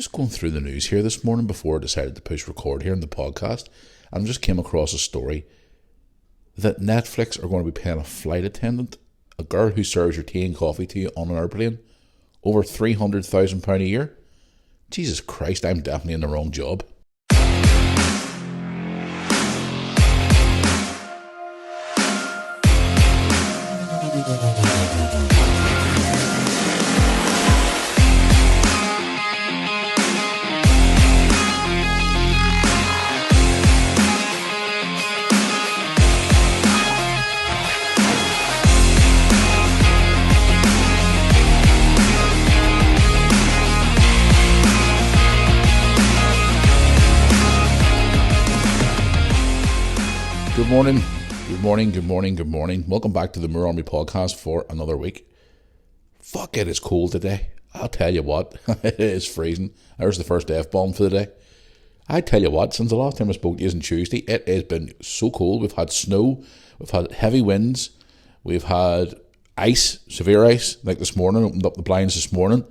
just going through the news here this morning before I decided to push record here in the podcast, and just came across a story that Netflix are going to be paying a flight attendant, a girl who serves your tea and coffee to you on an airplane, over £300,000 a year. Jesus Christ, I'm definitely in the wrong job. Good morning. Welcome back to the Moore Army podcast for another week. Fuck, it is cold today. I'll tell you what, it is freezing. There's the first F-bomb for the day. I tell you what, since the last time I spoke to you on Tuesday, it has been so cold. We've had snow, we've had heavy winds, we've had ice, severe ice, like this morning. Opened up the blinds this morning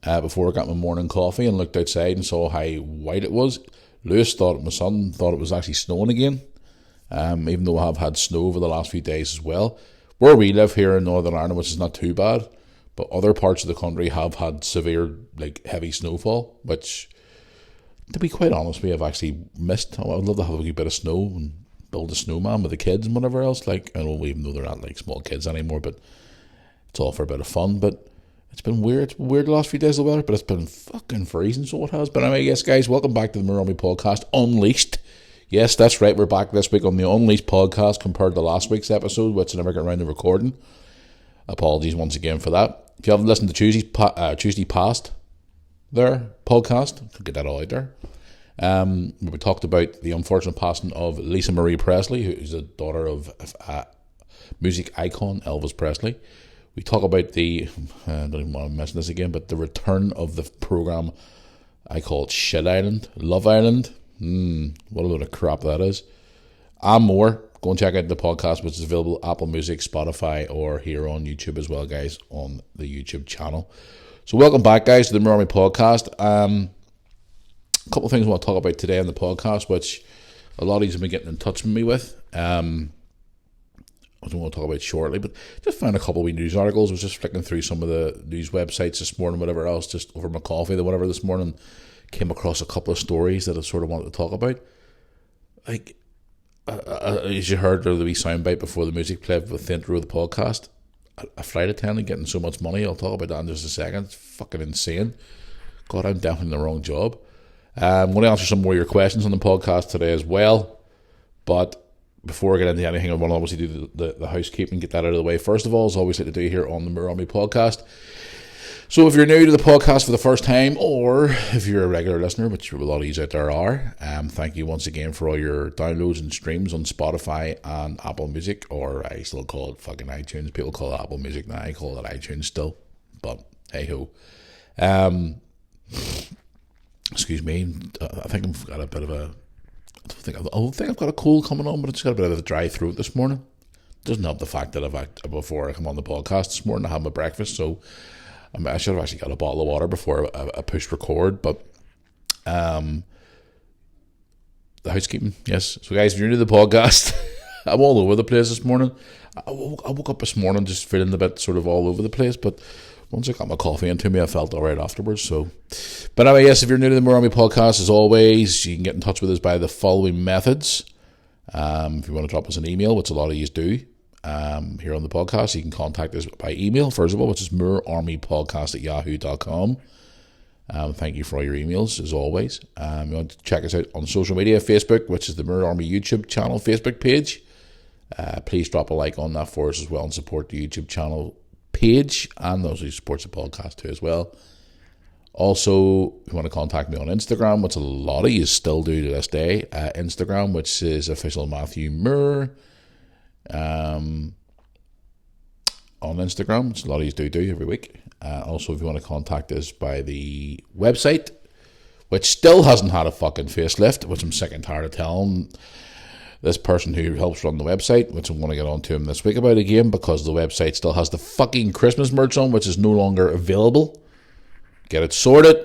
before I got my morning coffee and looked outside and saw how white it was. Lewis thought, my son thought it was actually snowing again. Even though I have had snow over the last few days as well. Where we live here in Northern Ireland, which is not too bad, but other parts of the country have had severe, heavy snowfall, which, to be quite honest, we have actually missed. I would love to have a wee bit of snow and build a snowman with the kids and whatever else. I know, even though they're not small kids anymore, but it's all for a bit of fun. But it's been weird. It's been weird the last few days of the weather, but it's been fucking freezing, so it has. But anyway, yes, guys, welcome back to the Moore Army podcast, Unleashed. Yes, that's right, we're back this week on the Unleashed podcast compared to last week's episode, which I never got around to recording. Apologies once again for that. If you haven't listened to Tuesday past there podcast, I'll get that all out there. We talked about the unfortunate passing of Lisa Marie Presley, who is the daughter of music icon Elvis Presley. We talk about I don't even want to mention this again, but the return of the program, I call it Shit Island, Love Island. What a load of crap that is. And more. Go and check out the podcast, which is available Apple Music, Spotify, or here on YouTube as well, guys, on the YouTube channel. So welcome back, guys, to the Moore Army podcast. A couple of things I want to talk about today on the podcast, which a lot of you have been getting in touch with me with. I don't want to talk about shortly, but just found a couple of news articles. I was just flicking through some of the news websites this morning, whatever else, just over my coffee or whatever this morning. Came across a couple of stories that I sort of wanted to talk about. As you heard the wee soundbite before the music played with the intro of the podcast, a flight attendant getting so much money, I'll talk about that in just a second. It's fucking insane. God, I'm definitely in the wrong job. I'm going to answer some more of your questions on the podcast today as well. But before I get into anything, I want to obviously do the housekeeping, get that out of the way. First of all, as I always like to do here on the Moore Army podcast. So if you're new to the podcast for the first time, or if you're a regular listener, which a lot of you out there are, thank you once again for all your downloads and streams on Spotify and Apple Music, or I still call it fucking iTunes. People call it Apple Music now, I call it iTunes still, but hey-ho. Excuse me, I think I've got a bit of a, I don't think I've got a cold coming on, but it's got a bit of a dry throat this morning. Doesn't help the fact that before I come on the podcast this morning, I had my breakfast, so I should have actually got a bottle of water before I pushed record, but the housekeeping, yes. So guys, if you're new to the podcast, I'm all over the place this morning. I woke up this morning just feeling a bit sort of all over the place, but once I got my coffee into me, I felt all right afterwards. So, but anyway, yes, if you're new to the Moore Army podcast, as always, you can get in touch with us by the following methods. If you want to drop us an email, which a lot of you do, here on the podcast, you can contact us by email, first of all, which is moorearmypodcast@yahoo.com. Thank you for all your emails, as always. You want to check us out on social media, Facebook, which is the Moore Army YouTube channel Facebook page. Please drop a like on that for us as well and support the YouTube channel page, and those who support the podcast too as well. Also, if you want to contact me on Instagram, which a lot of you still do to this day, Instagram, which is official Matthew Moore. On Instagram, which a lot of you do every week. Also, if you want to contact us by the website, which still hasn't had a fucking facelift, which I'm sick and tired of telling this person who helps run the website, which I'm going to get on to him this week about again, because the website still has the fucking Christmas merch on, which is no longer available. Get it sorted.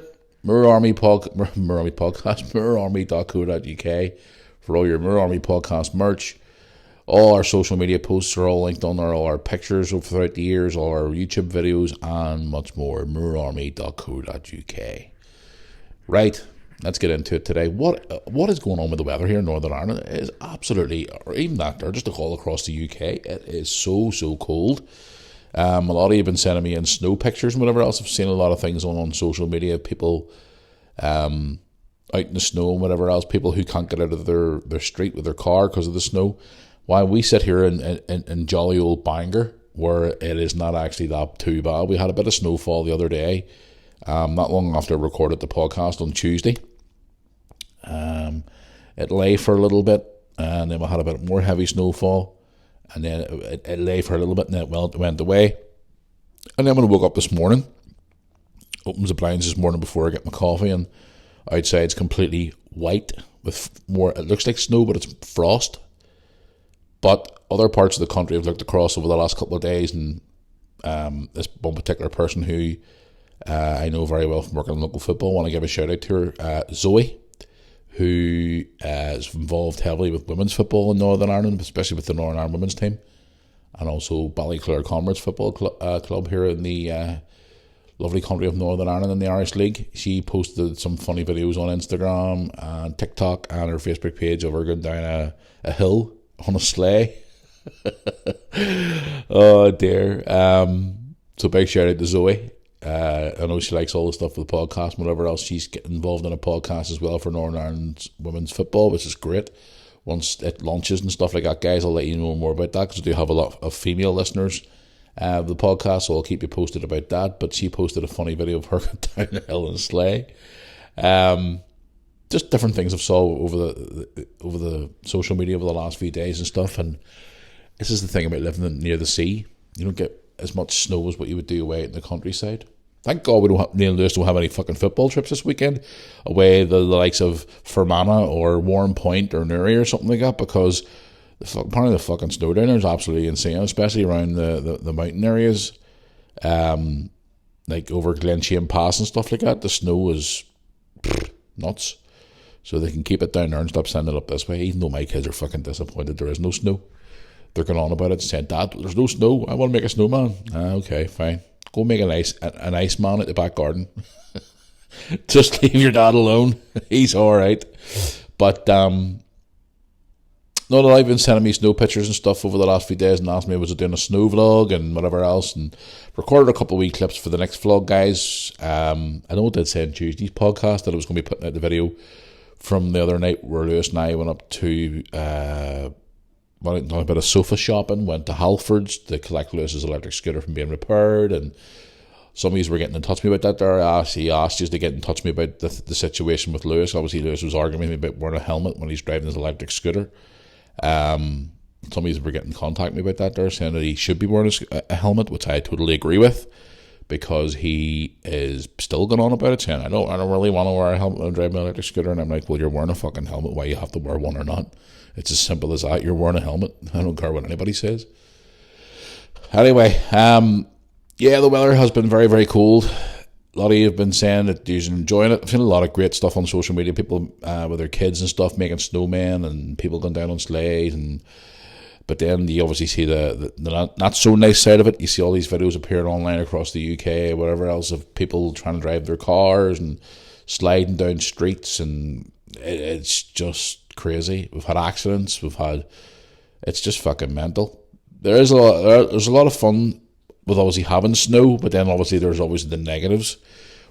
Mirror Army podcast, mirrorarmy.co.uk for all your Mirror Army podcast merch. All our social media posts are all linked on there, all our pictures throughout the years, all our YouTube videos, and much more. mirrorarmy.co.uk. Right, let's get into it today. What is going on with the weather here in Northern Ireland? It is absolutely, or even that, or just all across the UK, it is so cold. A lot of you have been sending me in snow pictures and whatever else. I've seen a lot of things on social media, people out in the snow and whatever else, people who can't get out of their street with their car because of the snow. While we sit here in jolly old Bangor, where it is not actually that too bad. We had a bit of snowfall the other day, not long after I recorded the podcast on Tuesday. It lay for a little bit, and then we had a bit more heavy snowfall, and then it lay for a little bit, and then it went away. And then when I woke up this morning, opens the blinds this morning before I get my coffee, and outside it's completely white with more, it looks like snow, but it's frost. But other parts of the country I've looked across over the last couple of days, and this one particular person who I know very well from working in local football, I want to give a shout out to her, Zoe, who is involved heavily with women's football in Northern Ireland, especially with the Northern Ireland women's team, and also Ballyclare Comrades Football Club here in the lovely country of Northern Ireland in the Irish League. She posted some funny videos on Instagram and TikTok and her Facebook page of her going down a hill on a sleigh. Oh dear. So big shout out to Zoe. I know she likes all the stuff with the podcast and whatever else. She's getting involved in a podcast as well for Northern Ireland women's football, which is great. Once it launches and stuff like that, guys, I'll let you know more about that, because I do have a lot of female listeners of the podcast, so I'll keep you posted about that. But she posted a funny video of her down the hill in a sleigh. Just different things I've saw over the social media over the last few days and stuff. And this is the thing about living near the sea. You don't get as much snow as what you would do away in the countryside. Thank God me and Lewis don't have any fucking football trips this weekend away the likes of Fermanagh or Warren Point or Newry or something like that, because apparently the fucking snow down there is absolutely insane, especially around the mountain areas, like over Glenshane Pass and stuff like that. The snow is nuts. So they can keep it down there and stop sending it up this way, even though my kids are fucking disappointed there is no snow. They're going on about it, saying, Dad, there's no snow, I want to make a snowman. Okay, fine. Go make an ice man at the back garden. Just leave your dad alone. He's alright. But no, I've been sending me snow pictures and stuff over the last few days and asked me was I doing a snow vlog and whatever else, and recorded a couple of wee clips for the next vlog, guys. I know I did say in Tuesday's podcast that I was going to be putting out the video from the other night where Lewis and I went up to a bit of sofa shopping, went to Halfords to collect Lewis's electric scooter from being repaired, and some of you were getting in touch with me about that there. He asked you to get in touch with me about the situation with Lewis. Obviously Lewis was arguing with me about wearing a helmet when he's driving his electric scooter. Some of you were getting in contact with me about that there, saying that he should be wearing a helmet, which I totally agree with, because he is still going on about it, saying I don't really want to wear a helmet when I'm driving my electric scooter. And I'm like, well, you're wearing a fucking helmet, why you have to wear one or not? It's as simple as that. You're wearing a helmet. I don't care what anybody says. Anyway, yeah, the weather has been very, very cold. A lot of you have been saying that you're enjoying it. I've seen a lot of great stuff on social media, people with their kids and stuff making snowmen, and people going down on sleighs. But then you obviously see the not so nice side of it. You see all these videos appearing online across the UK, whatever else, of people trying to drive their cars and sliding down streets, and it's just crazy. We've had accidents. It's just fucking mental. There's a lot of fun with obviously having snow, but then obviously there's always the negatives.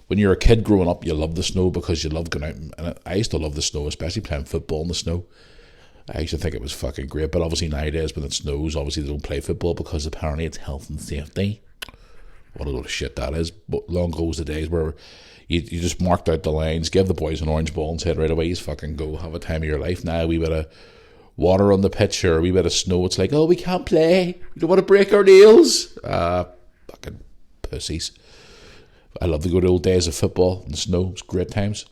When you're a kid growing up, you love the snow because you love going out, and I used to love the snow, especially playing football in the snow. I used to think it was fucking great, but obviously nowadays when it snows, obviously they don't play football because apparently it's health and safety. What a load of shit that is. But long goes the days where you just marked out the lines, give the boys an orange ball and said right away, you fucking go, have a time of your life. Now we bit of water on the pitch or a wee bit of snow, it's like, oh, we can't play, we don't want to break our nails. Fucking pussies. I love the good old days of football and snow. It's great times.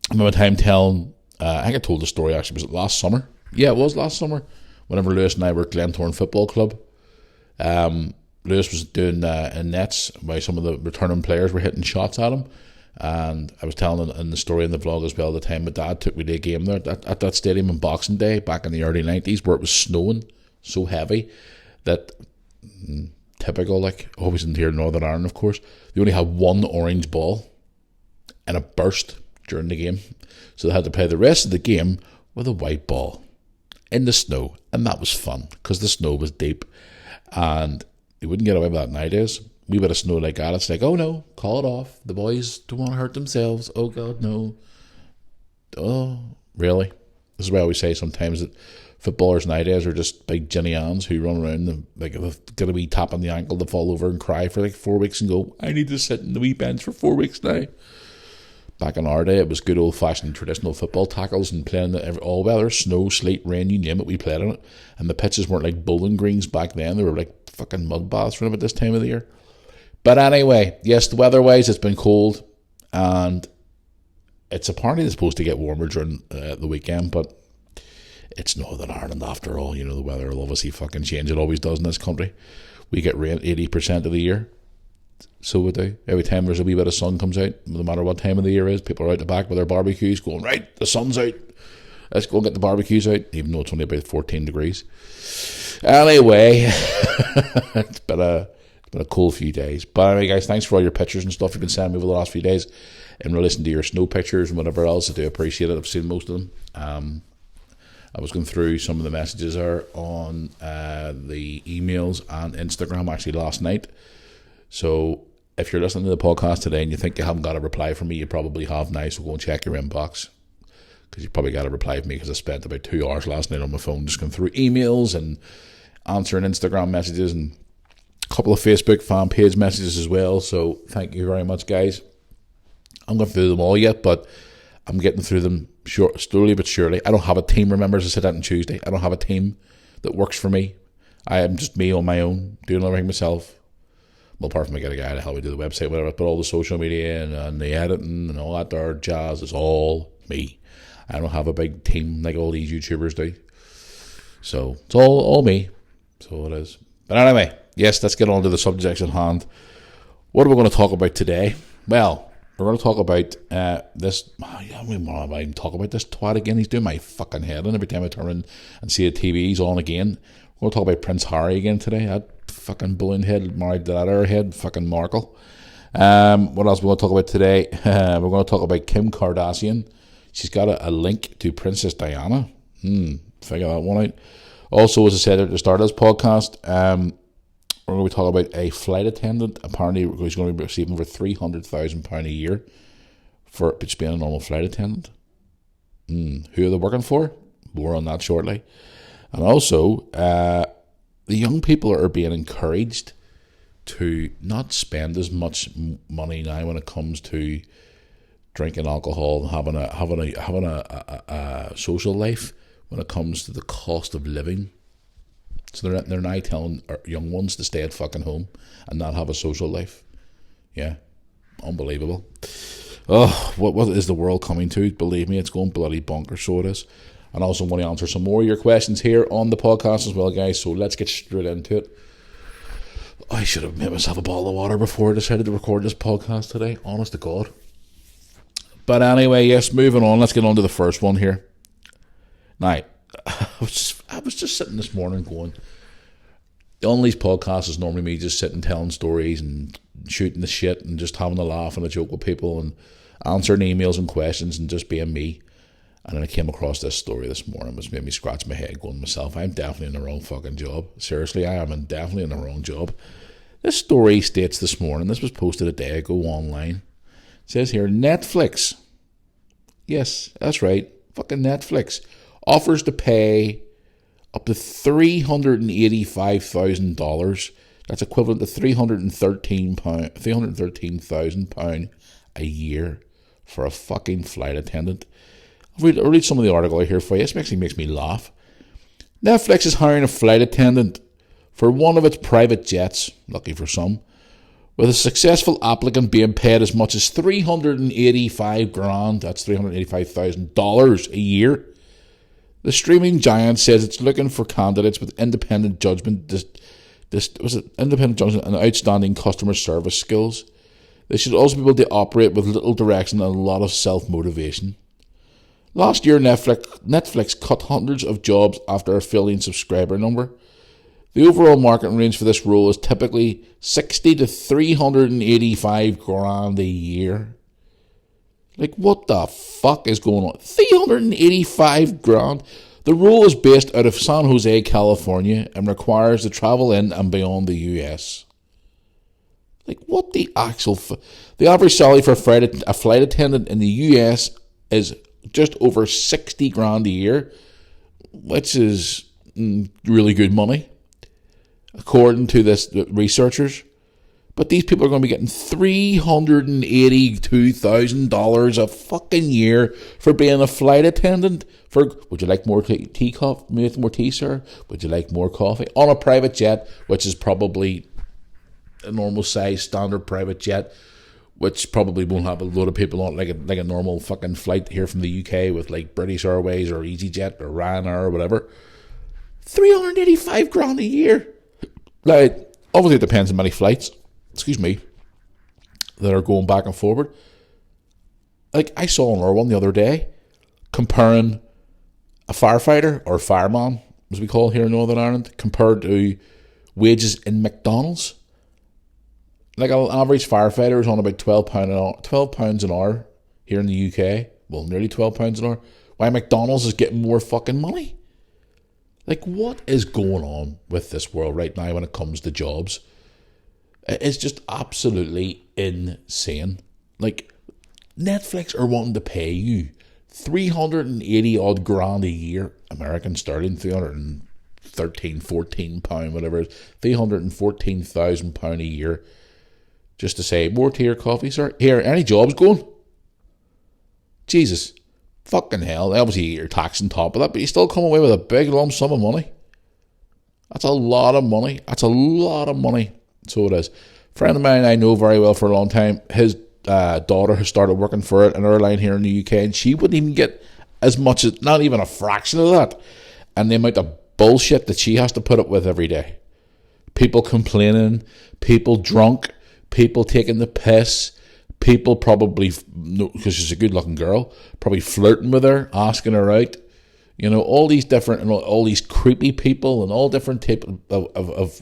I remember a time telling, I think I told the story actually, was it last summer? Yeah, it was last summer, whenever Lewis and I were at Glentoran Football Club. Lewis was doing in nets while some of the returning players were hitting shots at him, And I was telling in the story in the vlog as well, the time my dad took me to a game there at that stadium on Boxing Day back in the early 90s, where it was snowing so heavy that, typical, like, always in here in Northern Ireland, of course, they only had one orange ball and it burst during the game. So they had to play the rest of the game with a white ball in the snow. And that was fun because the snow was deep. And you wouldn't get away with that nowadays. Wee bit of snow like that, it's like, oh no, call it off. The boys don't want to hurt themselves. Oh God, no. Oh, really? This is why I always say sometimes that footballers nowadays are just big Jenny Anns who run around and like get a wee tap on the ankle to fall over and cry for like 4 weeks and go, I need to sit in the wee bench for 4 weeks now. Back in our day, it was good old-fashioned traditional football tackles and playing all weather, snow, sleet, rain, you name it, we played on it. And the pitches weren't like bowling greens back then. They were like fucking mud baths for them at this time of the year. But anyway, yes, the weather-wise, it's been cold. And it's apparently supposed to get warmer during the weekend, but it's Northern Ireland after all. You know, the weather will obviously fucking change. It always does in this country. We get rain 80% of the year. So we do. Every time there's a wee bit of sun comes out, no matter what time of the year it is, people are out the back with their barbecues going, right, the sun's out. Let's go and get the barbecues out, even though it's only about 14 degrees. Anyway, it's been a cool few days. But anyway, guys, thanks for all your pictures and stuff you've been sending me over the last few days in relation to your snow pictures and whatever else. I do appreciate it. I've seen most of them. I was going through some of the messages there on the emails and Instagram actually last night. So if you're listening to the podcast today and you think you haven't got a reply from me, you probably have now, so go and check your inbox, because you probably got a reply from me, because I spent about 2 hours last night on my phone just going through emails and answering Instagram messages and a couple of Facebook fan page messages as well. So thank you very much, guys. I'm going through them all yet, but I'm getting through them slowly but surely. I don't have a team, remember, as I said that on Tuesday. I don't have a team that works for me. I am just me on my own, doing everything myself. Well, apart from I get a guy to help me do the website, whatever, but all the social media and the editing and all that there jazz is all me. I don't have a big team like all these YouTubers do. So it's all me. So it is. But anyway, yes, let's get on to the subjects at hand. What are we going to talk about today? Well, we're going to talk about this. I don't want to even talk about this twat again. He's doing my fucking head in every time I turn in and see the TV. He's on again. We're going to talk about Prince Harry again today. That fucking balloon head married to that airhead, fucking Markle. What else are we going to talk about today? We're going to talk about Kim Kardashian. She's got a link to Princess Diana. Figure that one out. Also, as I said at the start of this podcast, we're going to talk about a flight attendant. Apparently, he's going to be receiving over £300,000 a year for just being a normal flight attendant. Who are they working for? More on that shortly. And also, the young people are being encouraged to not spend as much money now when it comes to drinking alcohol and having a social life when it comes to the cost of living. So they're now telling our young ones to stay at fucking home and not have a social life. Yeah, unbelievable. Oh, what is the world coming to? Believe me, it's going bloody bonkers, so it is. And I also want to answer some more of your questions here on the podcast as well, guys. So let's get straight into it. I should have made myself a bottle of water before I decided to record this podcast today. Honest to God. But anyway, yes, moving on. Let's get on to the first one here. Now, I was just sitting this morning going, on these podcasts is normally me just sitting telling stories and shooting the shit and just having a laugh and a joke with people and answering emails and questions and just being me. And then I came across this story this morning, which made me scratch my head going to myself, I'm definitely in the wrong fucking job. Seriously, I am definitely in the wrong job. This story states this morning, this was posted a day ago online. It says here, Netflix. Yes, that's right. Fucking Netflix offers to pay up to $385,000. That's equivalent to £313,000 a year for a fucking flight attendant. I'll read some of the article here for you. This actually makes me laugh. Netflix is hiring a flight attendant for one of its private jets, lucky for some, with a successful applicant being paid as much as $385,000. That's $385,000 a year. The streaming giant says it's looking for candidates with independent judgment, independent judgment and outstanding customer service skills. They should also be able to operate with little direction and a lot of self-motivation. Last year, Netflix cut hundreds of jobs after a failing subscriber number. The overall market range for this role is typically 60 to 385 grand a year. Like, what the fuck is going on? 385 grand? The role is based out of San Jose, California, and requires to travel in and beyond the US. Like, what the actual... The average salary for a flight attendant in the US is just over 60 grand a year, which is really good money, according to this researchers. But these people are going to be getting $382,000 a fucking year for being a flight attendant. Would you like more tea, more tea, sir? Would you like more coffee? On a private jet, which is probably a normal size standard private jet, which probably won't have a load of people on, like a normal fucking flight here from the UK with like British Airways or EasyJet or Ryanair or whatever. 385 grand a year. Like, obviously it depends on many flights, that are going back and forward. Like, I saw another one the other day comparing a firefighter, or fireman, as we call it here in Northern Ireland, compared to wages in McDonald's. Like, an average firefighter is on about £12 an hour here in the UK. Well, nearly £12 an hour. Why McDonald's is getting more fucking money? Like, what is going on with this world right now when it comes to jobs? It's just absolutely insane. Like, Netflix are wanting to pay you 380 odd grand a year, American sterling, 14 pound, whatever it is, £314,000 a year, just to say, more tea or coffee, sir? Here, any jobs going? Jesus. Fucking hell. Obviously, you get your tax on top of that, but you still come away with a big lump sum of money. That's a lot of money. So it is. A friend of mine I know very well for a long time, his daughter has started working for an airline here in the UK, and she wouldn't even get as much as, not even a fraction of that. And the amount of bullshit that she has to put up with every day. People complaining, people drunk, people taking the piss, people probably, because she's a good looking girl, probably flirting with her, asking her out. You know, all these different, and all these creepy people and all different types of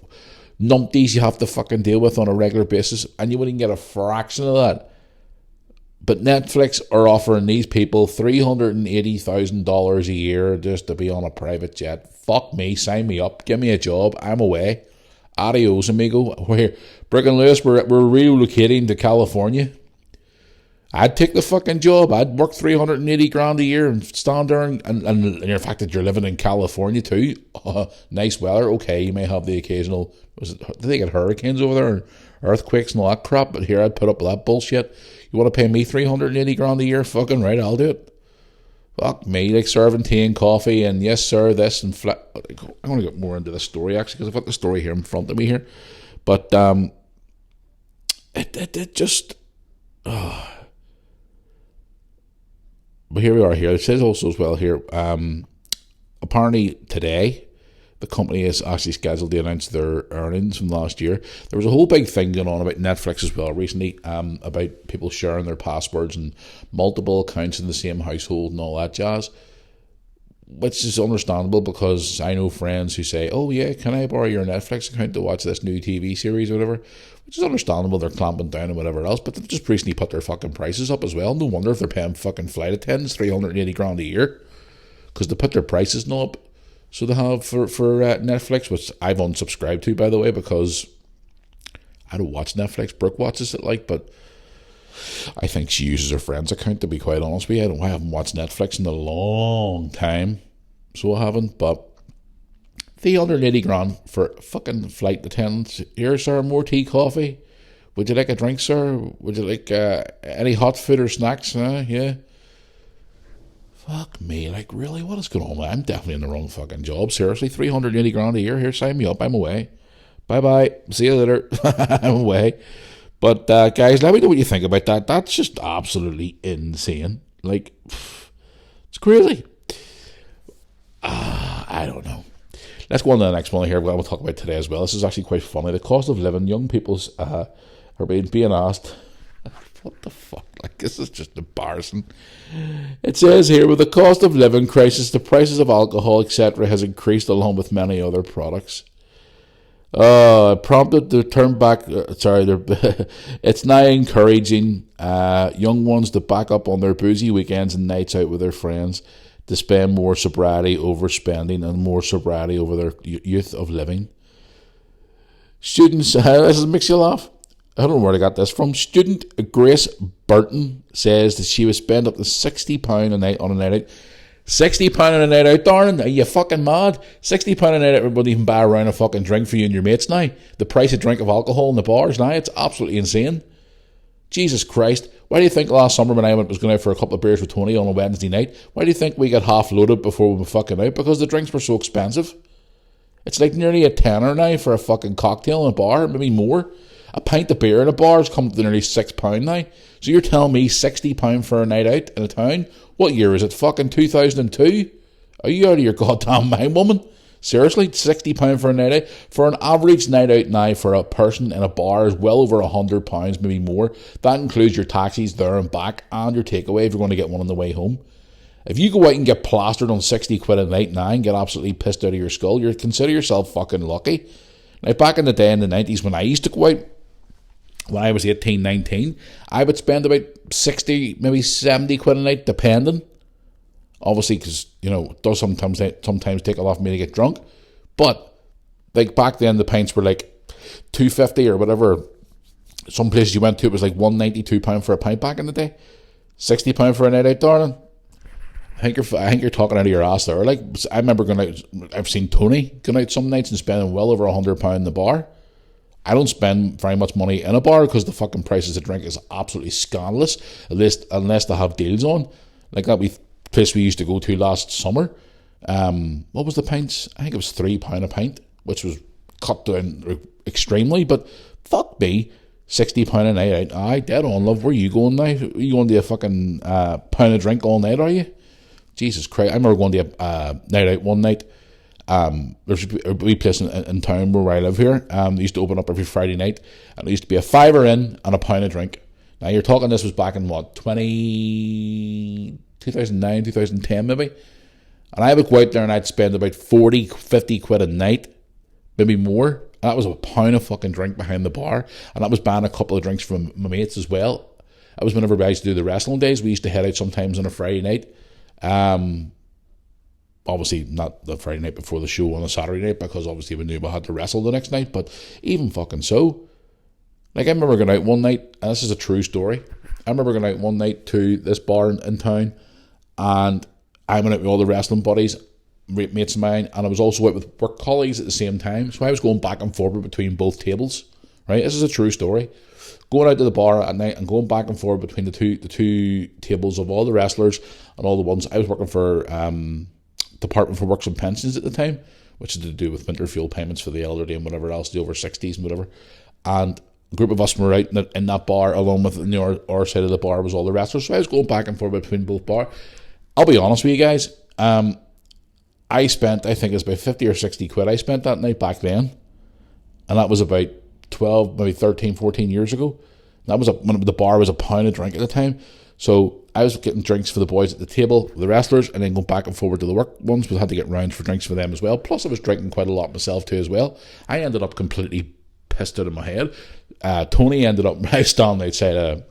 numpties you have to fucking deal with on a regular basis, and you wouldn't get a fraction of that. But Netflix are offering these people $380,000 a year just to be on a private jet. Fuck me, sign me up, give me a job, I'm away. Adios, amigo. We're here. Brick and Lewis, we're relocating to California. I'd take the fucking job. I'd work 380 grand a year and stand there and the fact that you're living in California too. Nice weather. Okay, you may have the occasional, do they get hurricanes over there and earthquakes and all that crap, but here I'd put up with that bullshit. You want to pay me 380 grand a year? Fucking right, I'll do it. Fuck me, like serving tea and coffee and yes sir, this and I'm going to get more into the story actually, because I've got the story here in front of me here. But it just... But here we are here. It says also as well here, apparently today, the company is actually scheduled to announce their earnings from last year. There was a whole big thing going on about Netflix as well recently, about people sharing their passwords and multiple accounts in the same household and all that jazz, which is understandable because I know friends who say, oh yeah, can I borrow your Netflix account to watch this new TV series or whatever, which is understandable. They're clamping down and whatever else, but they've just recently put their fucking prices up as well. No wonder if they're paying fucking flight attendants 380 grand a year, because they put their prices now up. So they have for Netflix, which I've unsubscribed to, by the way, because I don't watch Netflix. Brooke watches it, but I think she uses her friend's account, to be quite honest with you. I haven't watched Netflix in a long time, so I haven't, but 380 grand for fucking flight attendants. Here, sir, more tea, coffee. Would you like a drink, sir? Would you like any hot food or snacks? Yeah. Fuck me, like really, what is going on? I'm definitely in the wrong fucking job. Seriously, 380 grand a year. Here, sign me up. I'm away. Bye. See you later. I'm away. But guys, let me know what you think about that. That's just absolutely insane. Like, it's crazy. I don't know. Let's go on to the next one here. We'll talk about today as well. This is actually quite funny. The cost of living. Young people are being asked What the fuck? Like, this is just embarrassing. It says here, with the cost of living crisis, the prices of alcohol, etc., has increased along with many other products. Prompted to turn back. It's now encouraging young ones to back up on their boozy weekends and nights out with their friends, to spend more sobriety over spending and more sobriety over their youth of living. Students, this makes you laugh. I don't know where I got this from. Student Grace Burton says that she would spend up to £60 a night on a night out. £60 on a night out, darling? Are you fucking mad? £60 a night out, everybody even buy a round of fucking drink for you and your mates now. The price of drink of alcohol in the bars now, it's absolutely insane. Jesus Christ. Why do you think last summer when I was going out for a couple of beers with Tony on a Wednesday night, why do you think we got half loaded before we were fucking out? Because the drinks were so expensive. It's like nearly a tenner now for a fucking cocktail in a bar, maybe more. A pint of beer in a bar has come to nearly £6 now. So you're telling me £60 for a night out in a town? What year is it? Fucking 2002? Are you out of your goddamn mind, woman? Seriously? £60 for a night out? For an average night out now for a person in a bar is well over £100, maybe more. That includes your taxis there and back and your takeaway if you're going to get one on the way home. If you go out and get plastered on 60 quid a night now and get absolutely pissed out of your skull, you consider yourself fucking lucky. Now, back in the day in the 90s when I used to go out, when I was 18, 19, I would spend about 60, maybe 70 quid a night, depending. Obviously, because, you know, it does sometimes take a lot for me to get drunk. But, like, back then, the pints were like $2.50 or whatever. Some places you went to, it was like £1.92 for a pint back in the day. £60 for a night out, darling. I think you're talking out of your ass there. Like, I remember going out, I've seen Tony going out some nights and spending well over £100 in the bar. I don't spend very much money in a bar because the fucking prices of drink is absolutely scandalous, at least unless they have deals on. Like that place we used to go to last summer. What was the pints? I think it was £3 a pint, which was cut down extremely. But fuck me, £60 a night out. Aye, dead on, love. Where are you going now? Are you going to a fucking pound of drink all night, are you? Jesus Christ. I remember going to a night out one night. There's a wee place in town where I live here. They used to open up every Friday night, and it used to be a fiver in and a pound of drink. Now you're talking, this was back in what, 2009, 2010 maybe, and I would go out there and I'd spend about 40, 50 quid a night, maybe more. And that was a pound of fucking drink behind the bar, and that was buying a couple of drinks from my mates as well. That was whenever I used to do the wrestling days. We used to head out sometimes on a Friday night. Obviously not the Friday night before the show on a Saturday night, because obviously we knew we had to wrestle the next night. But even fucking so, like, I remember going out one night, and this is a true story. I remember going out one night to this bar in town, and I went out with all the wrestling buddies, mates of mine, and I was also out with work colleagues at the same time. So I was going back and forward between both tables. Right, this is a true story. Going out to the bar at night and going back and forward between the two tables of all the wrestlers and all the ones. I was working for Department for Works and Pensions at the time, which is to do with winter fuel payments for the elderly and whatever else, the over 60s and whatever. And a group of us were out in that bar, along with our side of the bar was all the wrestlers. So I was going back and forth between both bars. I'll be honest with you guys, I spent, I think it's about 50 or 60 quid I spent that night back then. And that was about 12, maybe 13, 14 years ago. That was when the bar was a pound of drink at the time. So I was getting drinks for the boys at the table, the wrestlers, and then going back and forward to the work ones. We had to get rounds for drinks for them as well. Plus I was drinking quite a lot myself too as well. I ended up completely pissed out of my head. Tony ended up, I was standing outside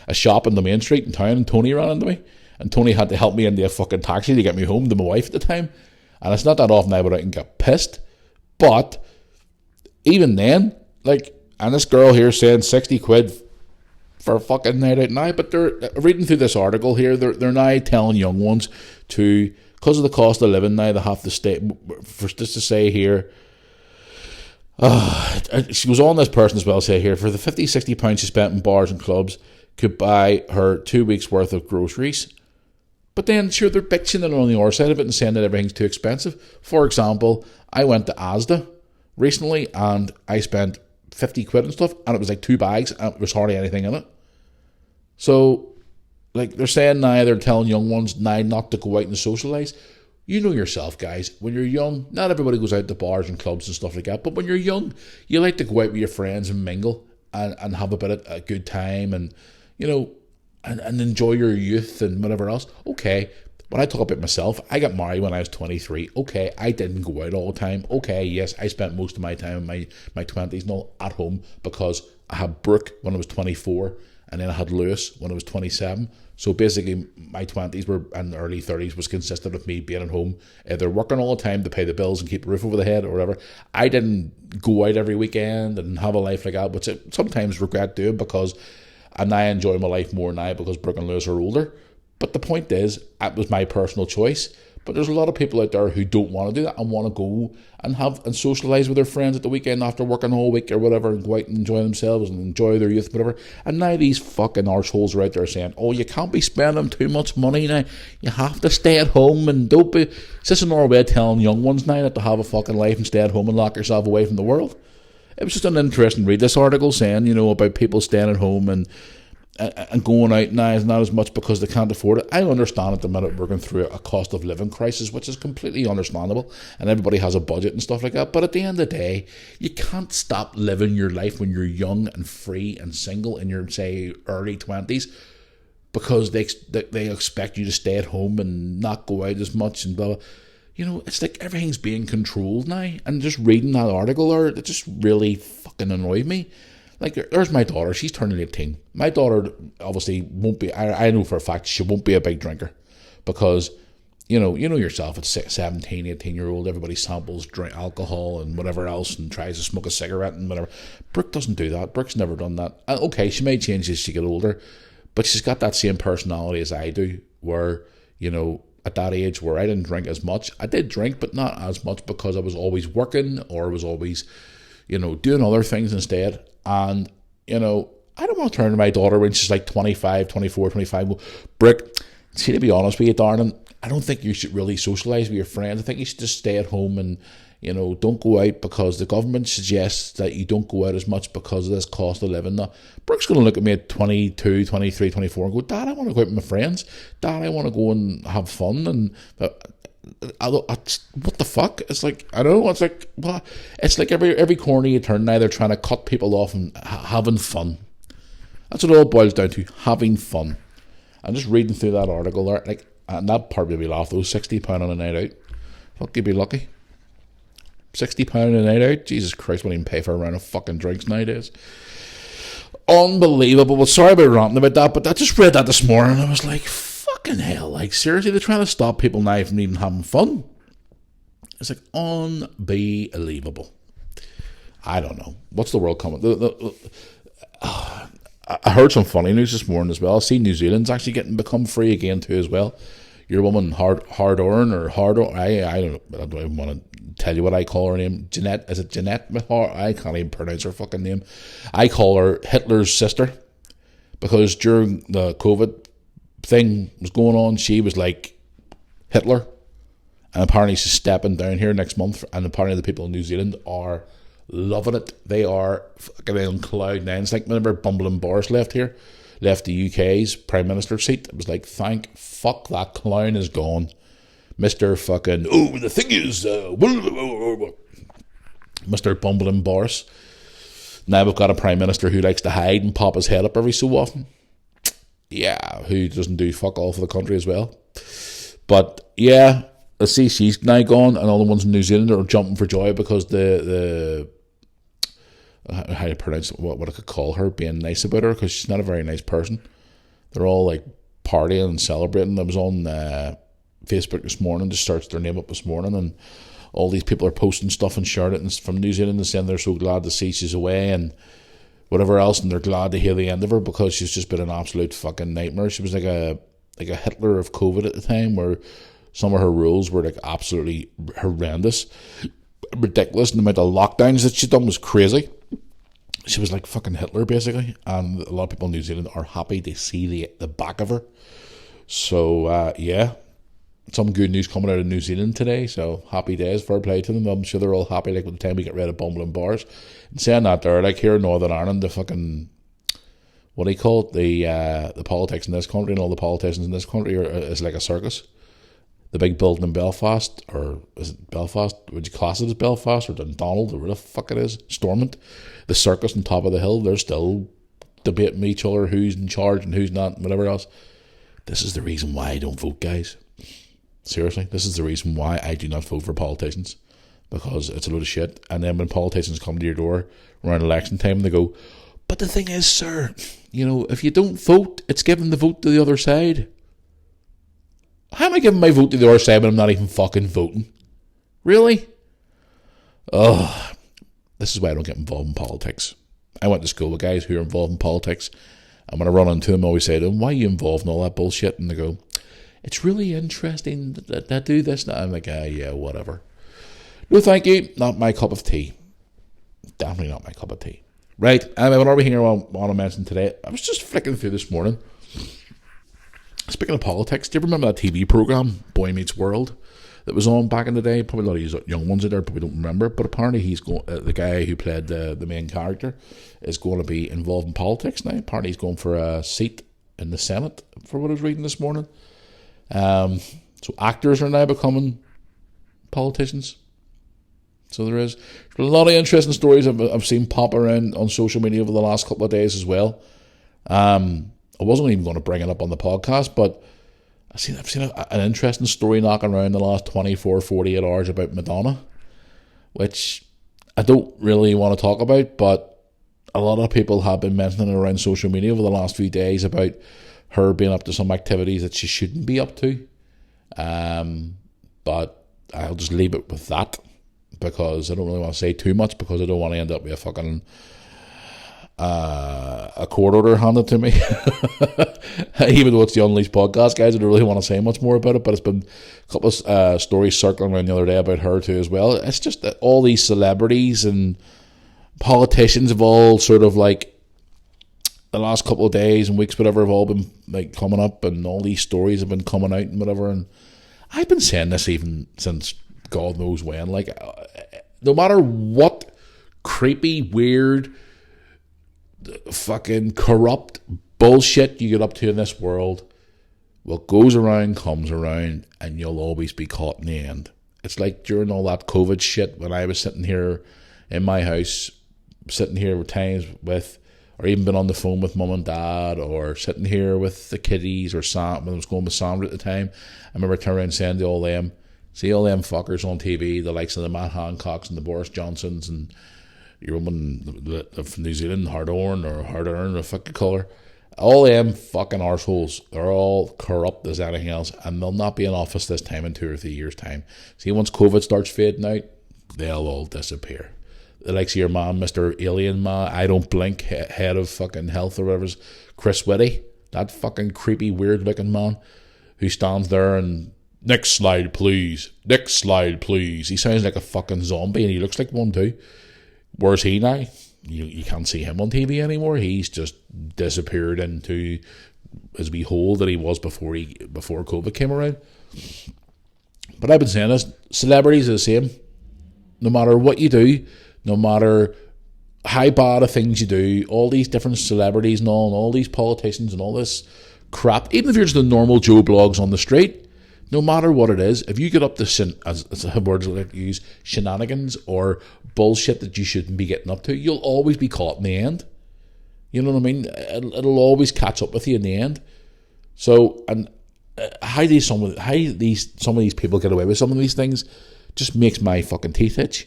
a shop in the main street in town, and Tony ran into me. And Tony had to help me into a fucking taxi to get me home to my wife at the time. And it's not that often I would out and get pissed. But even then, like, and this girl here saying 60 quid for a fucking night out now, but they're reading through this article here, they're now telling young ones to, because of the cost of living now, they have to stay, for just to say here, she was on this person as well, say here, for the 50, 60 pounds she spent in bars and clubs, could buy her 2 weeks worth of groceries. But then, sure, they're bitching on the other side of it and saying that everything's too expensive. For example, I went to Asda recently and I spent 50 quid and stuff, and it was like 2 bags and there was hardly anything in it. So, like, they're saying now, they're telling young ones now not to go out and socialise. You know yourself, guys, when you're young, not everybody goes out to bars and clubs and stuff like that, but when you're young, you like to go out with your friends and mingle and have a bit of a good time and, you know, and enjoy your youth and whatever else. Okay, when I talk about myself, I got married when I was 23. Okay, I didn't go out all the time. Okay, yes, I spent most of my time in my 20s and all at home because I had Brooke when I was 24, and then I had Lewis when I was 27. So basically, my 20s were and early 30s was consistent of me being at home, either working all the time to pay the bills and keep a roof over the head or whatever. I didn't go out every weekend and have a life like that, which I sometimes regret doing because and I enjoy my life more now because Brooke and Lewis are older. But the point is, that was my personal choice. But there's a lot of people out there who don't want to do that and want to go and socialise with their friends at the weekend after working all week or whatever and go out and enjoy themselves and enjoy their youth, whatever. And now these fucking arseholes are out there saying, oh, you can't be spending too much money now. You have to stay at home and don't be... It's just another way of telling young ones now that to have a fucking life and stay at home and lock yourself away from the world. It was just an interesting read, this article saying, about people staying at home and going out now is not as much because they can't afford it. I understand at the minute we're going through a cost of living crisis, which is completely understandable, and everybody has a budget and stuff like that. But at the end of the day, you can't stop living your life when you're young and free and single in your, say, early 20s because they expect you to stay at home and not go out as much and blah, blah. It's like everything's being controlled now. And just reading that article there, it just really fucking annoyed me. Like, there's my daughter. She's turning 18. My daughter obviously won't be... I know for a fact she won't be a big drinker because, you know yourself, at 17, 18-year-old, everybody samples drink alcohol and whatever else and tries to smoke a cigarette and whatever. Brooke doesn't do that. Brooke's never done that. Okay, she may change as she get older, but she's got that same personality as I do where, at that age where I didn't drink as much. I did drink, but not as much because I was always working or was always, doing other things instead. And, I don't want to turn to my daughter when she's like 25, 24, 25. Well, Brooke, see, to be honest with you, darling, I don't think you should really socialise with your friends. I think you should just stay at home and, don't go out because the government suggests that you don't go out as much because of this cost of living. Now, Brooke's going to look at me at 22, 23, 24 and go, Dad, I want to go out with my friends. Dad, I want to go and have fun. And what the fuck? It's like, I don't know, it's like, well, it's like every corner you turn now, they're trying to cut people off and having fun. That's what it all boils down to, having fun. I'm just reading through that article there, like, and that part made me laugh, though, £60 on a night out. Fuck, you'd be lucky. £60 on a night out? Jesus Christ, won't even pay for a round of fucking drinks nowadays. Unbelievable. Well, sorry about ranting about that, but I just read that this morning and I was like, fucking hell, like, seriously, they're trying to stop people now from even having fun. It's like unbelievable. I don't know. What's the world coming? I heard some funny news this morning as well. I see New Zealand's actually become free again too as well. Your woman I don't even want to tell you what I call her name. Jeanette, is it Jeanette? I can't even pronounce her fucking name. I call her Hitler's sister because during the COVID thing was going on, she was like Hitler, and apparently she's stepping down here next month, and apparently the people in New Zealand are loving it. They are fucking on cloud nine. It's like whenever Bumbling Boris left the UK's Prime Minister seat, it was like, thank fuck that clown is gone. Mr. fucking, the thing is, Mr. Bumbling Boris. Now we've got a Prime Minister who likes to hide and pop his head up every so often. Yeah, who doesn't do fuck all for the country as well. But yeah, let's see, she's now gone, and all the ones in New Zealand are jumping for joy because the how do you pronounce what I could call her, being nice about her, because she's not a very nice person. They're all like partying and celebrating. I was on Facebook this morning, just searched their name up this morning, and all these people are posting stuff and sharing it from New Zealand and saying they're so glad to see she's away and whatever else, and they're glad to hear the end of her because she's just been an absolute fucking nightmare. She was like a Hitler of COVID at the time, where some of her rules were like absolutely horrendous, ridiculous, and the amount of lockdowns that she'd done was crazy. She was like fucking Hitler basically, and a lot of people in New Zealand are happy to see the back of her. So yeah, some good news coming out of New Zealand today, so happy days, fair play to them. I'm sure they're all happy, like, by the time we get rid of Bumbling Boris. And saying that, there, like, here in Northern Ireland, the fucking, what do you call it, the politics in this country and all the politicians in this country is like a circus. The big building in Belfast, or is it Belfast? Would you class it as Belfast or Dundonald or where the fuck it is? Stormont. The circus on top of the hill, they're still debating with each other who's in charge and who's not and whatever else. This is the reason why I don't vote, guys. Seriously, this is the reason why I do not vote for politicians. Because it's a load of shit. And then when politicians come to your door around election time, they go, but the thing is, sir, if you don't vote, it's giving the vote to the other side. How am I giving my vote to the other side when I'm not even fucking voting? Really? Oh, this is why I don't get involved in politics. I went to school with guys who are involved in politics. And when I run into them, I always say to them, why are you involved in all that bullshit? And they go, it's really interesting that I do this. And I'm like, yeah, whatever. No, thank you. Not my cup of tea. Definitely not my cup of tea. Right. Anyway, what are we here I want to mention today? I was just flicking through this morning. Speaking of politics, do you remember that TV program, Boy Meets World, that was on back in the day? Probably a lot of you young ones out there probably don't remember. But apparently he's going. The guy who played the main character is going to be involved in politics now. Apparently he's going for a seat in the Senate, for what I was reading this morning. So actors are now becoming politicians. So there's a lot of interesting stories I've seen pop around on social media over the last couple of days as well. I wasn't even going to bring it up on the podcast, but I've seen an interesting story knocking around the last 24, 48 hours about Madonna, which I don't really want to talk about, but a lot of people have been mentioning it around social media over the last few days about her being up to some activities that she shouldn't be up to. But I'll just leave it with that, because I don't really want to say too much, because I don't want to end up with a fucking a court order handed to me. Even though it's the Unleashed podcast, guys, I don't really want to say much more about it, but it's been a couple of stories circling around the other day about her too as well. It's just that all these celebrities and politicians have all sort of like the last couple of days and weeks, whatever, have all been like coming up, and all these stories have been coming out and whatever. And I've been saying this even since God knows when. Like, no matter what creepy, weird, fucking corrupt bullshit you get up to in this world, what goes around comes around, and you'll always be caught in the end. It's like during all that COVID shit, when I was sitting here in my house, sitting here with times with, or even been on the phone with mum and dad, or sitting here with the kiddies, or Sam, when I was going with Sandra at the time. I remember turning around and saying to all them, see all them fuckers on TV, the likes of the Matt Hancocks and the Boris Johnsons and your woman from New Zealand, Hardorn or Hardern or fucking colour, all them fucking arseholes, they're all corrupt as anything else, and they'll not be in office this time in 2 or 3 years' time. See, once COVID starts fading out, they'll all disappear. The likes of your man, Mr. Alien Man, I don't blink, head of fucking health or whatever's Chris Whitty, that fucking creepy, weird looking man who stands there and next slide, please. Next slide, please. He sounds like a fucking zombie, and he looks like one too. Where's he now? You can't see him on TV anymore. He's just disappeared into his wee hole that he was before COVID came around. But I've been saying this: celebrities are the same. No matter what you do, no matter how bad of things you do, all these different celebrities and all these politicians and all this crap. Even if you're just a normal Joe Blogs on the street. No matter what it is, if you get up to, as a word I like to use, shenanigans or bullshit that you shouldn't be getting up to, you'll always be caught in the end. You know what I mean? It'll always catch up with you in the end. So, and how some of these people get away with some of these things just makes my fucking teeth itch.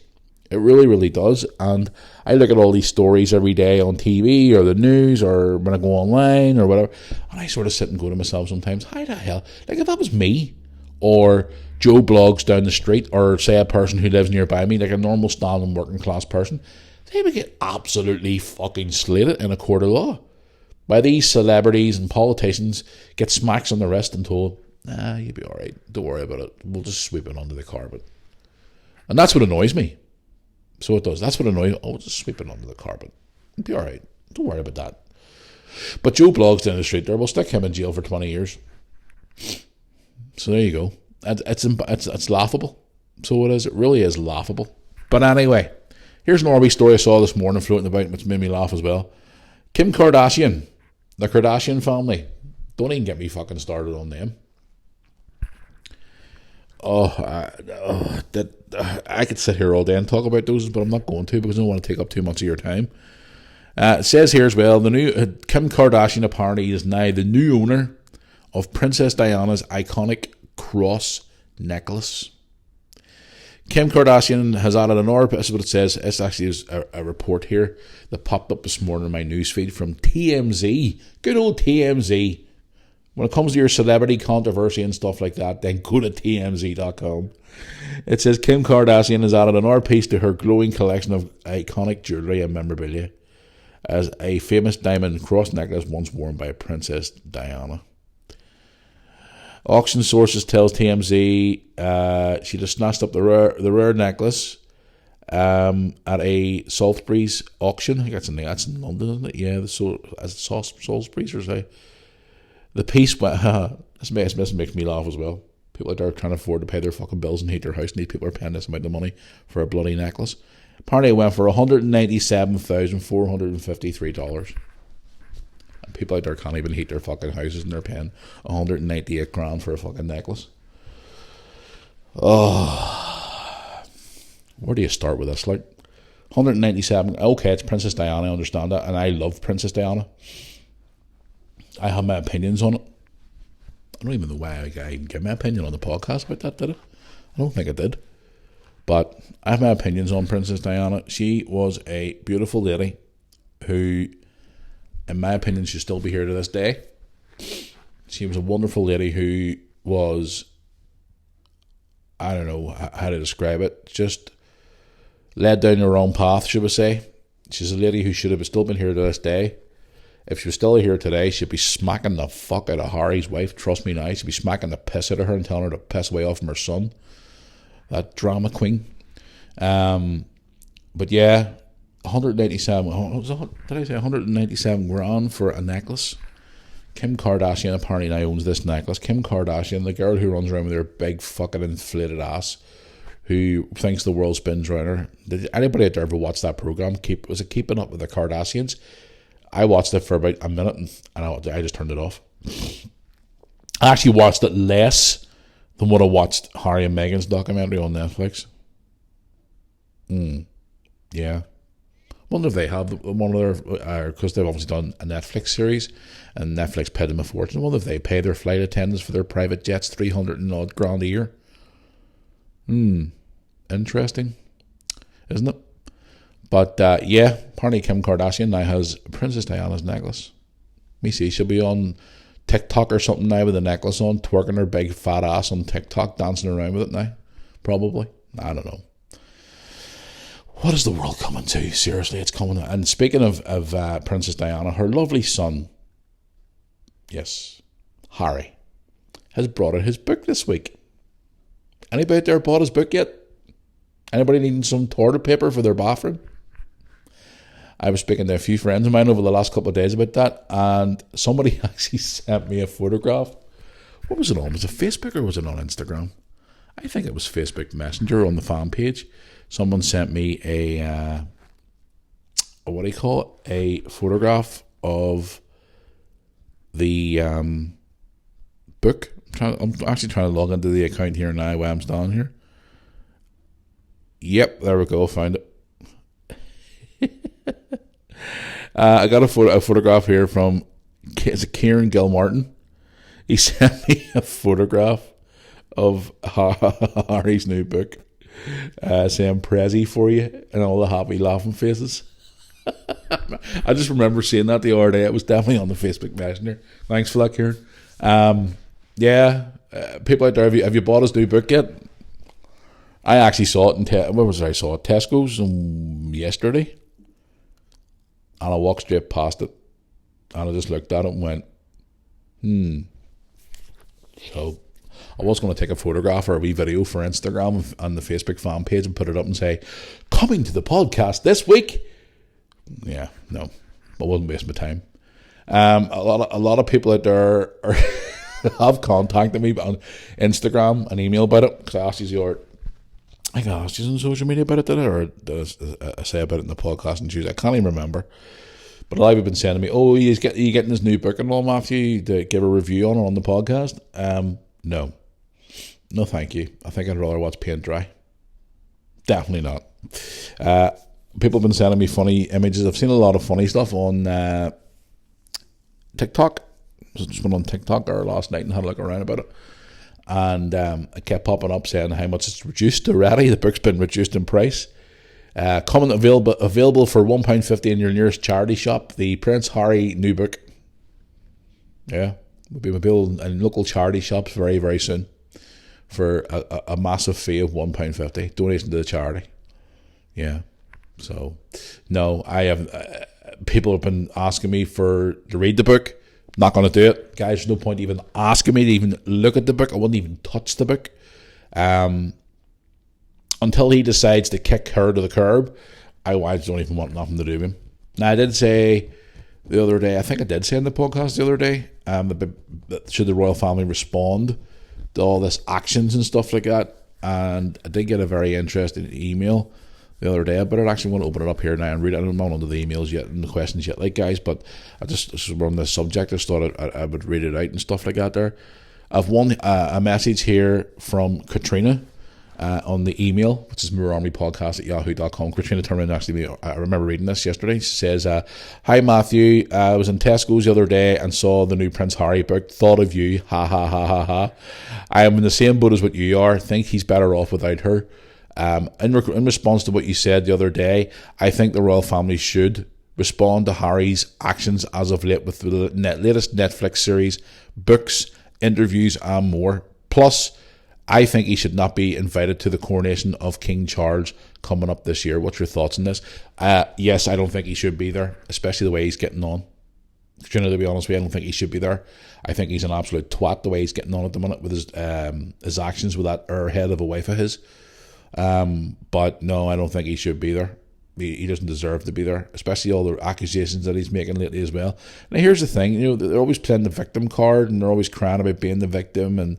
It really, really does. And I look at all these stories every day on TV or the news or when I go online or whatever, and I sort of sit and go to myself sometimes, how the hell? Like, if that was me, or Joe Blogs down the street, or say a person who lives nearby me, like a normal standing working class person, they would get absolutely fucking slated in a court of law. By these celebrities and politicians get smacks on the wrist and told, nah, you'll be alright, don't worry about it, we'll just sweep it under the carpet. And that's what annoys me. So it does, that's what annoys me. Oh, just sweep it under the carpet, it'll be alright, don't worry about that. But Joe Blogs down the street there, we'll stick him in jail for 20 years. So there you go. It's laughable. So it is. It really is laughable. But anyway, here's an Orby story I saw this morning floating about, which made me laugh as well. Kim Kardashian, the Kardashian family. Don't even get me fucking started on them. I could sit here all day and talk about those, but I'm not going to, because I don't want to take up too much of your time. It says here as well, the new Kim Kardashian apparently is now the new owner of Princess Diana's iconic cross necklace. Kim Kardashian has added another, this is what it says, it's actually a report here that popped up this morning in my newsfeed from TMZ. Good old TMZ. When it comes to your celebrity controversy and stuff like that, then go to TMZ.com. It says Kim Kardashian has added another piece to her glowing collection of iconic jewellery and memorabilia as a famous diamond cross necklace once worn by Princess Diana. Auction sources tells TMZ she just snatched up the rare necklace at a Salisbury's auction. I think that's in London, isn't it? Yeah, Salisbury's or say. The piece went, this makes me laugh as well. People out there can't afford to pay their fucking bills and heat their house, and these people are paying this amount of money for a bloody necklace. Apparently it went for $197,453. And people out there can't even heat their fucking houses, and they're paying $198,000 for a fucking necklace. Oh, where do you start with this? Like, 197, okay, it's Princess Diana, I understand that, and I love Princess Diana. I have my opinions on it. I don't even know why I even gave my opinion on the podcast about that, did I? I don't think I did. But I have my opinions on Princess Diana. She was a beautiful lady who, in my opinion, should still be here to this day. She was a wonderful lady who was, I don't know how to describe it, just led down the wrong path, should we say. She's a lady who should have still been here to this day. If she was still here today, she'd be smacking the fuck out of Harry's wife. Trust me now. She'd be smacking the piss out of her and telling her to piss away off from her son. That drama queen. But yeah, 187. Did I say 197 grand for a necklace? Kim Kardashian apparently now owns this necklace. Kim Kardashian, the girl who runs around with her big fucking inflated ass, who thinks the world spins around her. Did anybody out there ever watch that program? Was it Keeping Up with the Kardashians? I watched it for about a minute and I just turned it off. I actually watched it less than what I watched Harry and Meghan's documentary on Netflix. Yeah. Wonder if they have one of their, because they've obviously done a Netflix series and Netflix paid them a fortune. I wonder if they pay their flight attendants for their private jets 300 and odd grand a year. Interesting, isn't it? But yeah, apparently Kim Kardashian now has Princess Diana's necklace. Let me see, she'll be on TikTok or something now with the necklace on, twerking her big fat ass on TikTok, dancing around with it now. Probably. I don't know. What is the world coming to? Seriously, it's coming. And speaking of Princess Diana, her lovely son, yes, Harry, has brought out his book this week. Anybody out there bought his book yet? Anybody needing some toilet paper for their bathroom? I was speaking to a few friends of mine over the last couple of days about that, and somebody actually sent me a photograph. What was it on? Was it Facebook or was it on Instagram? I think it was Facebook Messenger on the fan page. Someone sent me a photograph of the book. I'm actually trying to log into the account here now while I'm standing here. Yep, there we go, found it. I got a photograph here from, is it Kieran Gilmartin? He sent me a photograph of Harry's new book, saying Prezi for you, and all the happy laughing faces. I just remember seeing that the other day. It was definitely on the Facebook Messenger. Thanks for that, Kieran. People out there, have you bought his new book yet? I actually saw it in Tesco's yesterday, and I walked straight past it, and I just looked at it and went, So I was going to take a photograph or a wee video for Instagram and the Facebook fan page and put it up and say, coming to the podcast this week. Yeah, no, I wasn't wasting my time. A lot of people out there have contacted me on Instagram and email about it, because I asked you I can ask you on social media about it, did I? Or did I say about it in the podcast on Tuesday? I can't even remember. But a lot of you have been saying to me, oh, are you getting this new book and all, Matthew, to give a review on the podcast? No. No, thank you. I think I'd rather watch paint dry. Definitely not. people have been sending me funny images. I've seen a lot of funny stuff on TikTok. I just went on TikTok there last night and had a look around about it. And it kept popping up saying how much it's reduced already. The book's been reduced in price. Coming available for £1.50 in your nearest charity shop. The Prince Harry new book. Yeah, will be available in local charity shops very, very soon for a massive fee of £1.50. Donation to the charity. Yeah. So, no, I have. People have been asking me to read the book. Not going to do it, guys. There's no point even asking me to even look at the book. I wouldn't even touch the book until he decides to kick her to the curb. I don't even want nothing to do with him. Now, I did say the other day, I think I did say in the podcast the other day, that should the royal family respond to all this actions and stuff like that. And I did get a very interesting email the other day, but I actually want to open it up here now and read it. I'm not onto the emails yet and the questions yet, like, guys, but we're on this subject. I just thought I would read it out and stuff like that there. I've won a message here from Katrina on the email, which is moorarmypodcast@yahoo.com. Katrina turned around, actually, I remember reading this yesterday. She says, "Hi Matthew, I was in Tesco's the other day and saw the new Prince Harry book. Thought of you, ha ha ha ha ha. I am in the same boat as what you are. Think he's better off without her. In response to what you said the other day, I think the royal family should respond to Harry's actions as of late with the latest Netflix series, books, interviews and more. Plus, I think he should not be invited to the coronation of King Charles coming up this year." What's your thoughts on this? Yes, I don't think he should be there, especially the way he's getting on. To be honest with you, I don't think he should be there. I think he's an absolute twat the way he's getting on at the minute with his actions with that airhead of a wife of his. But no, I don't think he should be there. He doesn't deserve to be there, especially all the accusations that he's making lately as well. Now, here's the thing, they're always playing the victim card and they're always crying about being the victim. And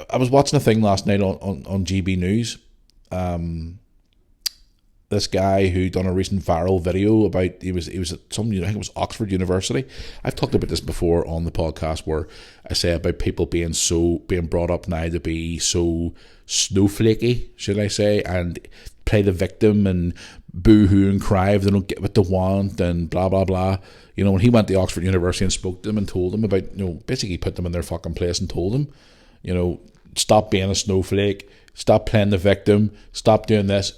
I was watching a thing last night on GB News. This guy who done a recent viral video about he was at some, I think it was Oxford University. I've talked about this before on the podcast where I say about people being brought up now to be so snowflakey, should I say, and play the victim and boo-hoo and cry if they don't get what they want and blah blah blah. When he went to Oxford University and spoke to them and told them about, basically put them in their fucking place and told them, stop being a snowflake, stop playing the victim, stop doing this,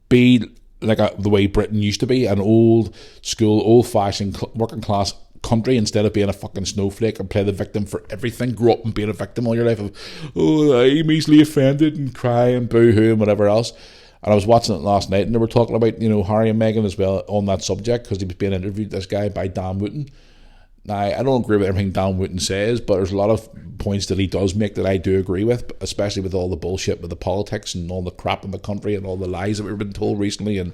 be like the way Britain used to be, an old school, old-fashioned working class country, instead of being a fucking snowflake and play the victim for everything. Grow up and being a victim all your life of, I'm easily offended and cry and boo-hoo and whatever else. And I was watching it last night and they were talking about, Harry and Meghan as well on that subject, because he was being interviewed, this guy, by Dan Wootton. Now, I don't agree with everything Dan Wootton says, but there's a lot of points that he does make that I do agree with, especially with all the bullshit with the politics and all the crap in the country and all the lies that we've been told recently and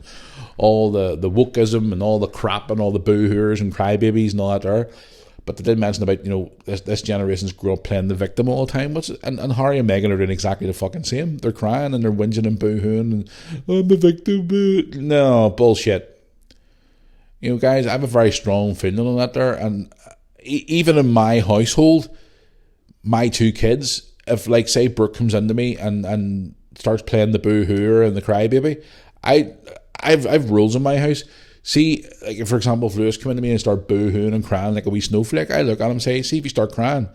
all the wokeism and all the crap and all the boo-hoos and crybabies and all that there. But they did mention about, this generation's grew up playing the victim all the time. And Harry and Meghan are doing exactly the fucking same. They're crying and they're whinging and boo-hooing and, I'm the victim. No, bullshit. Guys, I have a very strong feeling on that there, and even in my household, my two kids, if, like, say Brooke comes into me and starts playing the boo-hooer and the crybaby, I've rules in my house. See, like, for example, if Lewis come into me and start boo-hooing and crying like a wee snowflake, I look at him and say, see, if you start crying,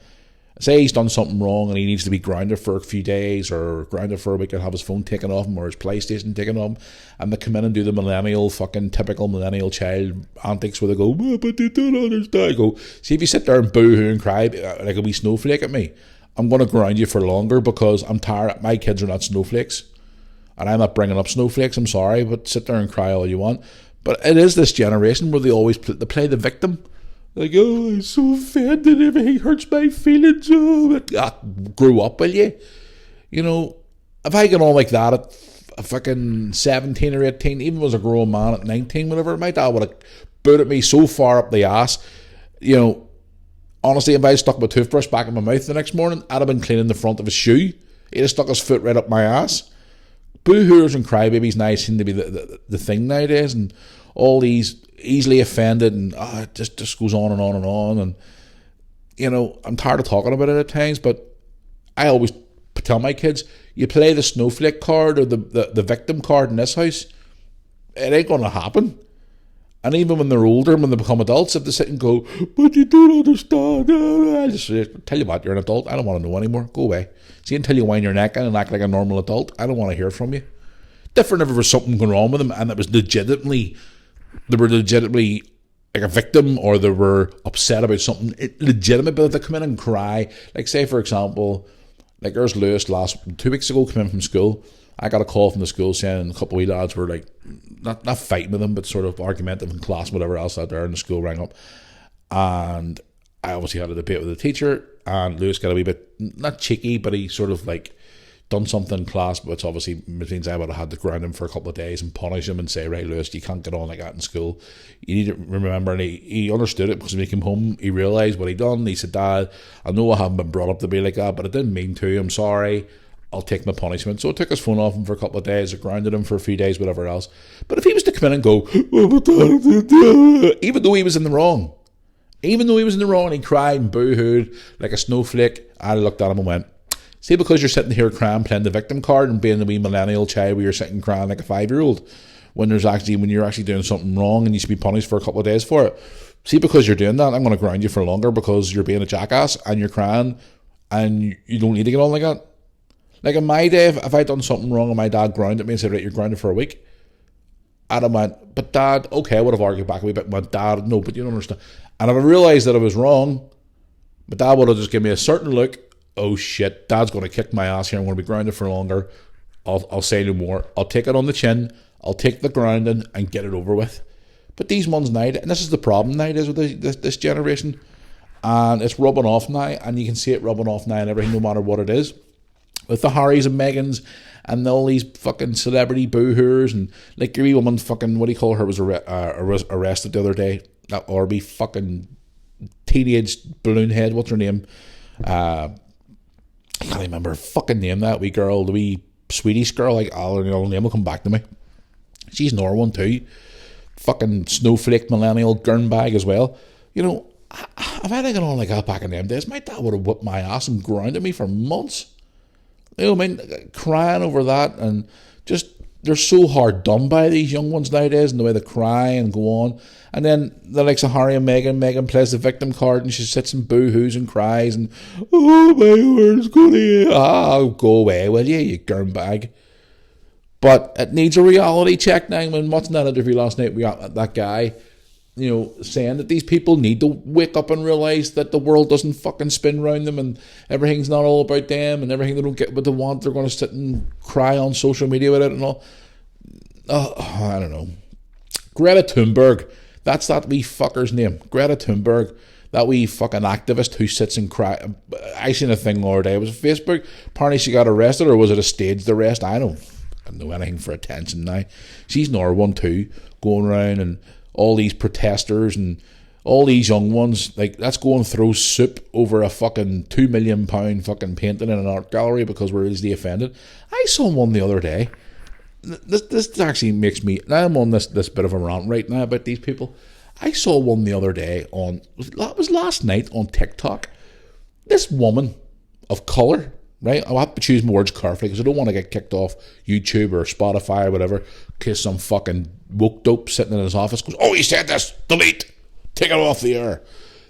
say he's done something wrong and he needs to be grounded for a few days or grounded for a week and have his phone taken off him or his PlayStation taken off him, and they come in and do the typical millennial child antics where they go, but they don't understand. I go, see, if you sit there and boo-hoo and cry like a wee snowflake at me, I'm going to ground you for longer, because I'm tired. My kids are not snowflakes, and I'm not bringing up snowflakes, I'm sorry, but sit there and cry all you want. But it is this generation where they always play the victim. Like, I'm so offended, everything hurts my feelings. Grew up, will you? If I get on like that at fucking 17 or 18, even as a grown man at 19, whatever, my dad would have booted me so far up the ass. Honestly, if I stuck my toothbrush back in my mouth the next morning, I'd have been cleaning the front of his shoe. He'd have stuck his foot right up my ass. Boo-hoos and crybabies now seem to be the thing nowadays, and all these easily offended, and it just goes on and on and on. And I'm tired of talking about it at times, but I always tell my kids, you play the snowflake card or the victim card in this house, It ain't going to happen. And even when they're older, when they become adults, if they sit and go, but you don't understand, I just tell you what, you're an adult. I don't want to know anymore. Go away. See, until you wind your neck in and act like a normal adult, I don't want to hear from you. Different if there was something going wrong with them and it was legitimately, they were legitimately like a victim or they were upset about something legitimate, but if they come in and cry, like say for example, like there's Lewis 2 weeks ago came in from school. I got a call from the school saying a couple of wee lads were like, not fighting with him, but sort of argumentative in class, whatever else out there, and the school rang up. And I obviously had a debate with the teacher, and Lewis got a wee bit, not cheeky, but he sort of like done something in class, which obviously means I would have had to ground him for a couple of days and punish him and say, right, Lewis, you can't get on like that in school. You need to remember, and he understood it because when he came home, he realised what he'd done. He said, Dad, I know I haven't been brought up to be like that, but I didn't mean to. I'm sorry. I'll take my punishment. So I took his phone off him for a couple of days, I grounded him for a few days, whatever else. But if he was to come in and go, even though he was in the wrong, and he cried and boo-hooed like a snowflake, I looked at him and went, see, because you're sitting here crying, playing the victim card and being the wee millennial child where you're sitting crying like a 5-year-old, when you're actually doing something wrong and you should be punished for a couple of days for it. See, because you're doing that, I'm going to ground you for longer because you're being a jackass and you're crying and you don't need to get on like that. Like in my day, if I'd done something wrong and my dad grounded me and said, right, you're grounded for a week, I'd have went, but Dad, okay, I would have argued back a wee bit, but Dad, no, but you don't understand. And if I realised that I was wrong, my dad would have just given me a certain look, oh shit, Dad's going to kick my ass here, I'm going to be grounded for longer, I'll say no more, I'll take it on the chin, I'll take the grounding and get it over with. But these ones now, and this is the problem now, is with this generation, and it's rubbing off now, and you can see it rubbing off now and everything, no matter what it is. With the Harrys and Megans and all these fucking celebrity boo-hoos and like your wee woman fucking, what do you call her, was arrested the other day, that Orby fucking teenage balloon head, what's her name? I can't remember her fucking name, that wee girl, the wee Swedish girl, like, her name will come back to me. She's another one too. Fucking snowflake millennial gurn bag as well. You know, if I had gone on like that back in them days, my dad would have whipped my ass and grounded me for months. You know what I mean? Crying over that, and just, they're so hard done by these young ones nowadays, and the way they cry and go on. And then the likes of Harry and Meghan, Meghan plays the victim card and she sits and boo-hoos and cries and, oh my word's going go away, will you gurn bag. But it needs a reality check now. When watching that interview last night, we got that guy, you know, saying that these people need to wake up and realise that the world doesn't fucking spin around them and everything's not all about them and everything they don't get what they want, they're going to sit and cry on social media with it and all. I don't know. Greta Thunberg, that's that wee fucker's name. Greta Thunberg, that wee fucking activist who sits and cries. I seen a thing the other day. It was Facebook. Apparently she got arrested, or was it a staged arrest? I don't know anything for attention now. She's another one too, going around and all these protesters and all these young ones, like, let's go and throw soup over a fucking £2 million fucking painting in an art gallery because we're easily offended. I saw one the other day. This actually makes me, now I'm on this bit of a rant right now about these people. I saw one the other day it was last night on TikTok. This woman of colour, right? I'll have to choose my words carefully because I don't want to get kicked off YouTube or Spotify or whatever in case some fucking woke dope sitting in his office goes, oh, he said this, delete, take it off the air.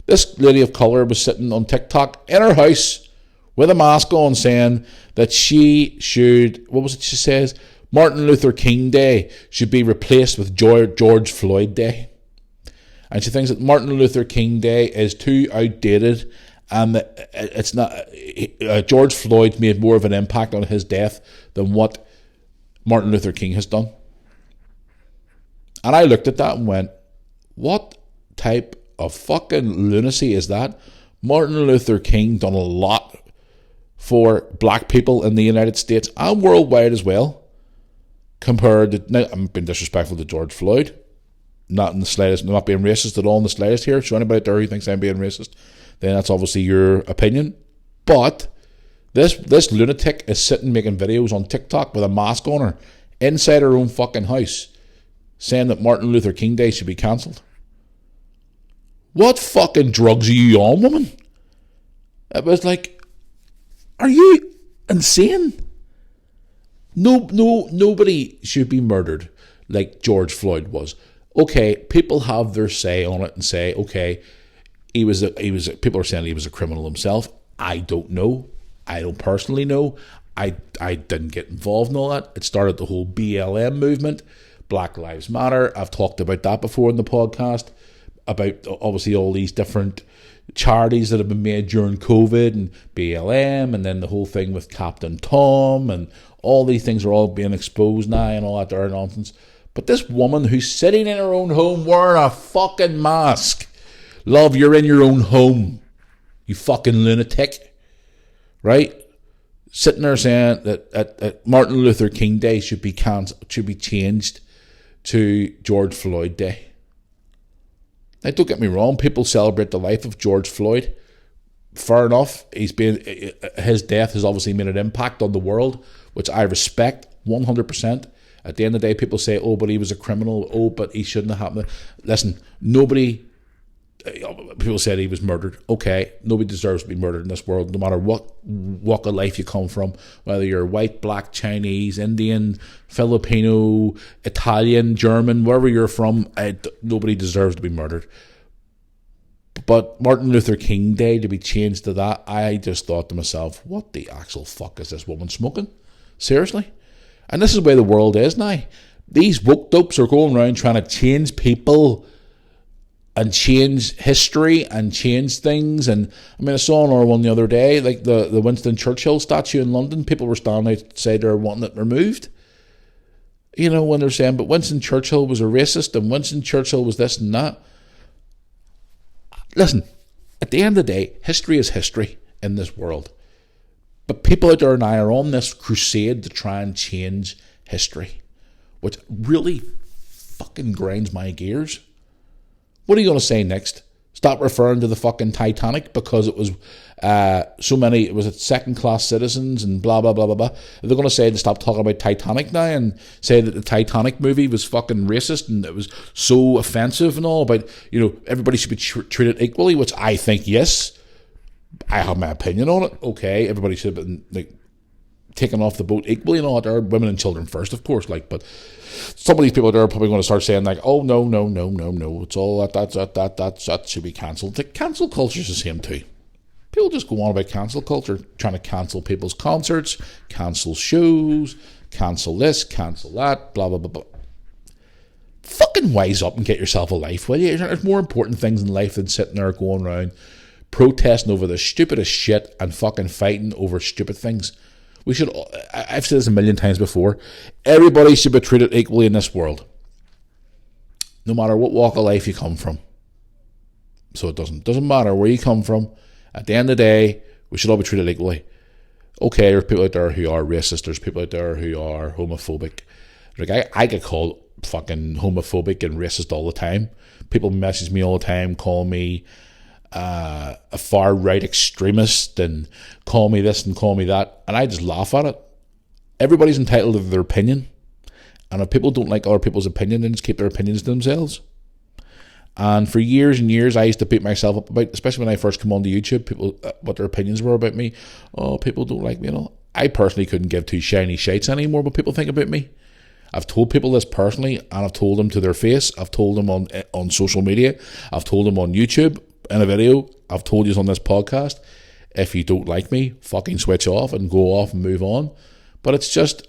This lady of colour was sitting on TikTok in her house with a mask on saying that she should, what was it she says? Martin Luther King Day should be replaced with George Floyd Day. And she thinks that Martin Luther King Day is too outdated and that it's not, George Floyd made more of an impact on his death than what Martin Luther King has done. And I looked at that and went, what type of fucking lunacy is that? Martin Luther King done a lot for black people in the United States and worldwide as well. Compared to, now I'm being disrespectful to George Floyd, not in the slightest, not being racist at all in the slightest here. So anybody out there who thinks I'm being racist, then that's obviously your opinion. But this lunatic is sitting making videos on TikTok with a mask on her inside her own fucking house, saying that Martin Luther King Day should be cancelled. What fucking drugs are you on, woman? It was like, are you insane? Nobody should be murdered. like George Floyd was. Okay, people have their say on it and say, okay, people are saying he was a criminal himself. I don't know. I don't personally know. I didn't get involved in all that. It started the whole BLM movement, Black Lives Matter. I've talked about that before in the podcast, about obviously all these different charities that have been made during COVID and BLM, and then the whole thing with Captain Tom, and all these things are all being exposed now and all that other nonsense. But this woman who's sitting in her own home wearing a fucking mask, love, you're in your own home, you fucking lunatic, right? Sitting there saying that Martin Luther King Day should be changed to George Floyd Day. Now, don't get me wrong, people celebrate the life of George Floyd. Fair enough. His death has obviously made an impact on the world, which I respect 100%. At the end of the day, people say, oh, but he was a criminal. Oh, but he shouldn't have happened. Listen, people said he was murdered. Okay, nobody deserves to be murdered in this world, no matter what walk of life you come from, whether you're white, black, Chinese, Indian, Filipino, Italian, German, wherever you're from, nobody deserves to be murdered. But Martin Luther King Day to be changed to that, I just thought to myself, what the actual fuck is this woman smoking? Seriously? And this is where the world is now. These woke dopes are going around trying to change people and change history and change things. And I mean, I saw another one the other day, like the Winston Churchill statue in London. People were standing outside there wanting it removed. You know, when they're saying, but Winston Churchill was a racist and Winston Churchill was this and that. Listen, at the end of the day, history is history in this world. But people out there now are on this crusade to try and change history, which really fucking grinds my gears. What are you going to say next? Stop referring to the fucking Titanic because it was it was second-class citizens and blah, blah, blah, blah, blah. They're going to say to stop talking about Titanic now and say that the Titanic movie was fucking racist and it was so offensive and all about, you know, everybody should be treated equally, which I think, yes. I have my opinion on it. Okay, everybody should have been like taken off the boat equally and all that. Women and children first, of course. Like, but some of these people there are probably going to start saying like, "Oh no, it's all that should be cancelled." The cancel culture is the same too. People just go on about cancel culture, trying to cancel people's concerts, cancel shows, cancel this, cancel that, blah blah blah blah. Fucking wise up and get yourself a life, will you? There's more important things in life than sitting there going around protesting over the stupidest shit and fucking fighting over stupid things. I've said this a million times before, everybody should be treated equally in this world, no matter what walk of life you come from. So it doesn't matter where you come from. At the end of the day, we should all be treated equally. Okay, there's people out there who are racist, there's people out there who are homophobic. Like I get called fucking homophobic and racist all the time. People message me all the time, call me a far-right extremist and call me this and call me that, and I just laugh at it. Everybody's entitled to their opinion, and if people don't like other people's opinion, then just keep their opinions to themselves. And for years and years, I used to beat myself up about, especially when I first come onto YouTube, people what their opinions were about me. Oh, people don't like me, you know. I personally couldn't give two shiny shites anymore what people think about me. I've told people this personally, and I've told them to their face. I've told them on social media. I've told them on YouTube in a video. I've told you on this podcast, if you don't like me, fucking switch off and go off and move on. But it's just,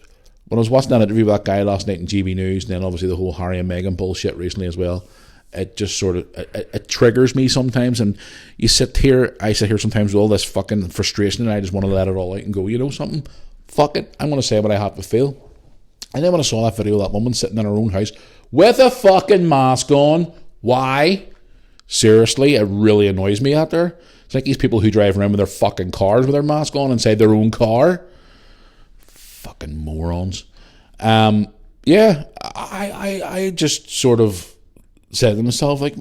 when I was watching that interview with that guy last night in GB News, and then obviously the whole Harry and Meghan bullshit recently as well, it just sort of, it triggers me sometimes. And I sit here sometimes with all this fucking frustration, and I just want to let it all out and go, you know something? Fuck it, I'm going to say what I have to feel. And then when I saw that video of that woman sitting in her own house with a fucking mask on, why? Seriously, it really annoys me out there. It's like these people who drive around with their fucking cars with their mask on inside their own car. Fucking morons. Yeah, I just sort of said to myself, like,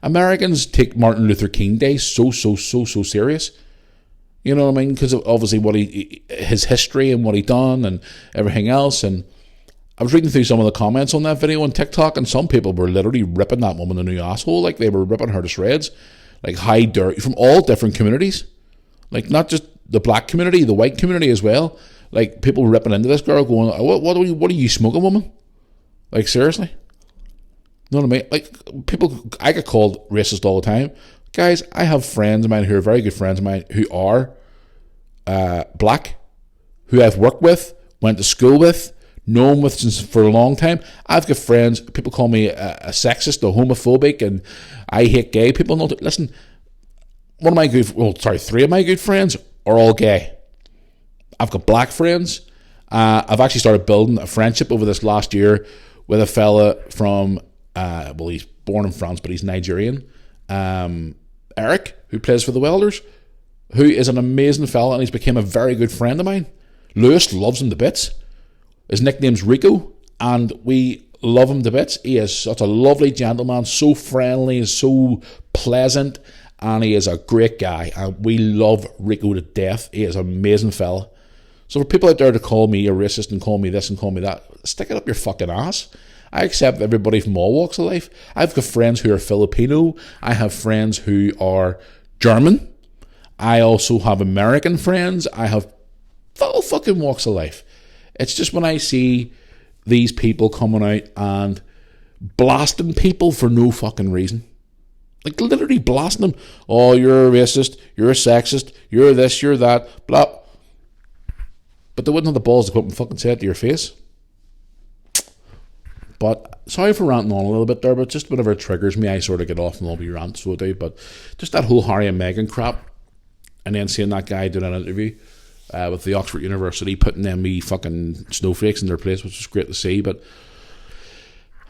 Americans take Martin Luther King Day so serious. You know what I mean? Because of obviously his history and what he done and everything else. And I was reading through some of the comments on that video on TikTok, and some people were literally ripping that woman a new asshole. Like, they were ripping her to shreds. Like, high dirt from all different communities. Like, not just the black community, the white community as well. Like, people ripping into this girl going, what are you smoking, woman? Like, seriously? You know what I mean? Like, people, I get called racist all the time. Guys, I have friends of mine who are very good friends of mine who are black, who I've worked with, went to school with, known with since for a long time. I've got friends, people call me a sexist, a homophobic, and I hate gay people. No, listen, three of my good friends are all gay. I've got black friends. I've actually started building a friendship over this last year with a fella from, he's born in France, but he's Nigerian. Eric, who plays for the Welders, who is an amazing fella, and he's become a very good friend of mine. Lewis loves him to bits. His nickname's Rico, and we love him to bits. He is such a lovely gentleman, so friendly, so pleasant, and he is a great guy, and we love Rico to death. He is an amazing fella. So for people out there to call me a racist and call me this and call me that, stick it up your fucking ass. I accept everybody from all walks of life. I've got friends who are Filipino. I have friends who are German. I also have American friends. I have all fucking walks of life. It's just when I see these people coming out and blasting people for no fucking reason. Like, literally blasting them. Oh, you're a racist. You're a sexist. You're this, you're that. Blah. But they wouldn't have the balls to come up and fucking say it to your face. But sorry for ranting on a little bit there, but just whenever it triggers me, I sort of get off and I'll be rant, so I do. But just that whole Harry and Meghan crap, and then seeing that guy doing an interview with the Oxford University, putting them wee fucking snowflakes in their place, which was great to see. But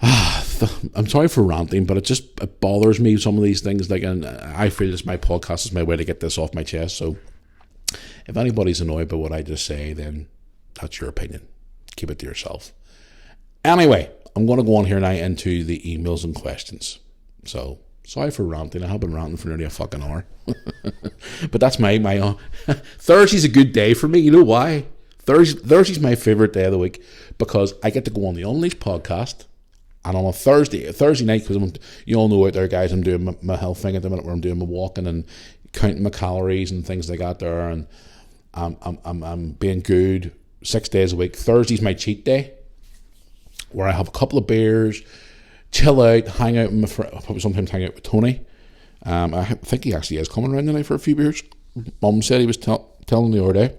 I'm sorry for ranting, but it bothers me, some of these things. Like, and I feel this my podcast is my way to get this off my chest. So if anybody's annoyed by what I just say, then that's your opinion. Keep it to yourself. Anyway, I'm going to go on here now into the emails and questions. So, sorry for ranting. I have been ranting for nearly a fucking hour. But that's my Thursday's a good day for me. You know why? Thursday's my favourite day of the week because I get to go on the Unleashed podcast. And on a Thursday night, because you all know out there, guys, I'm doing my health thing at the minute where I'm doing my walking and counting my calories and things like that there. And I'm being good 6 days a week. Thursday's my cheat day, where I have a couple of beers, chill out, hang out with my friend. I'll probably sometimes hang out with Tony. I think he actually is coming around tonight for a few beers. Mum said he was telling the other day,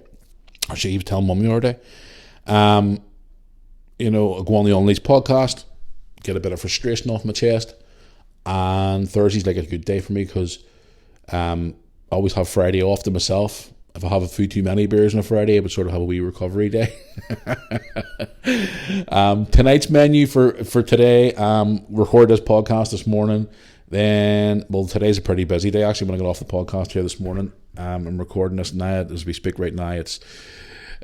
or he was telling Mum the other day. I'll go on the Unleashed podcast, get a bit of frustration off my chest, and Thursday's like a good day for me because I always have Friday off to myself. If I have a few too many beers on a Friday, I would sort of have a wee recovery day. Tonight's menu for today, recorded this podcast this morning. Then, today's a pretty busy day. Actually, when I got off the podcast here this morning, I'm recording this now as we speak right now. It's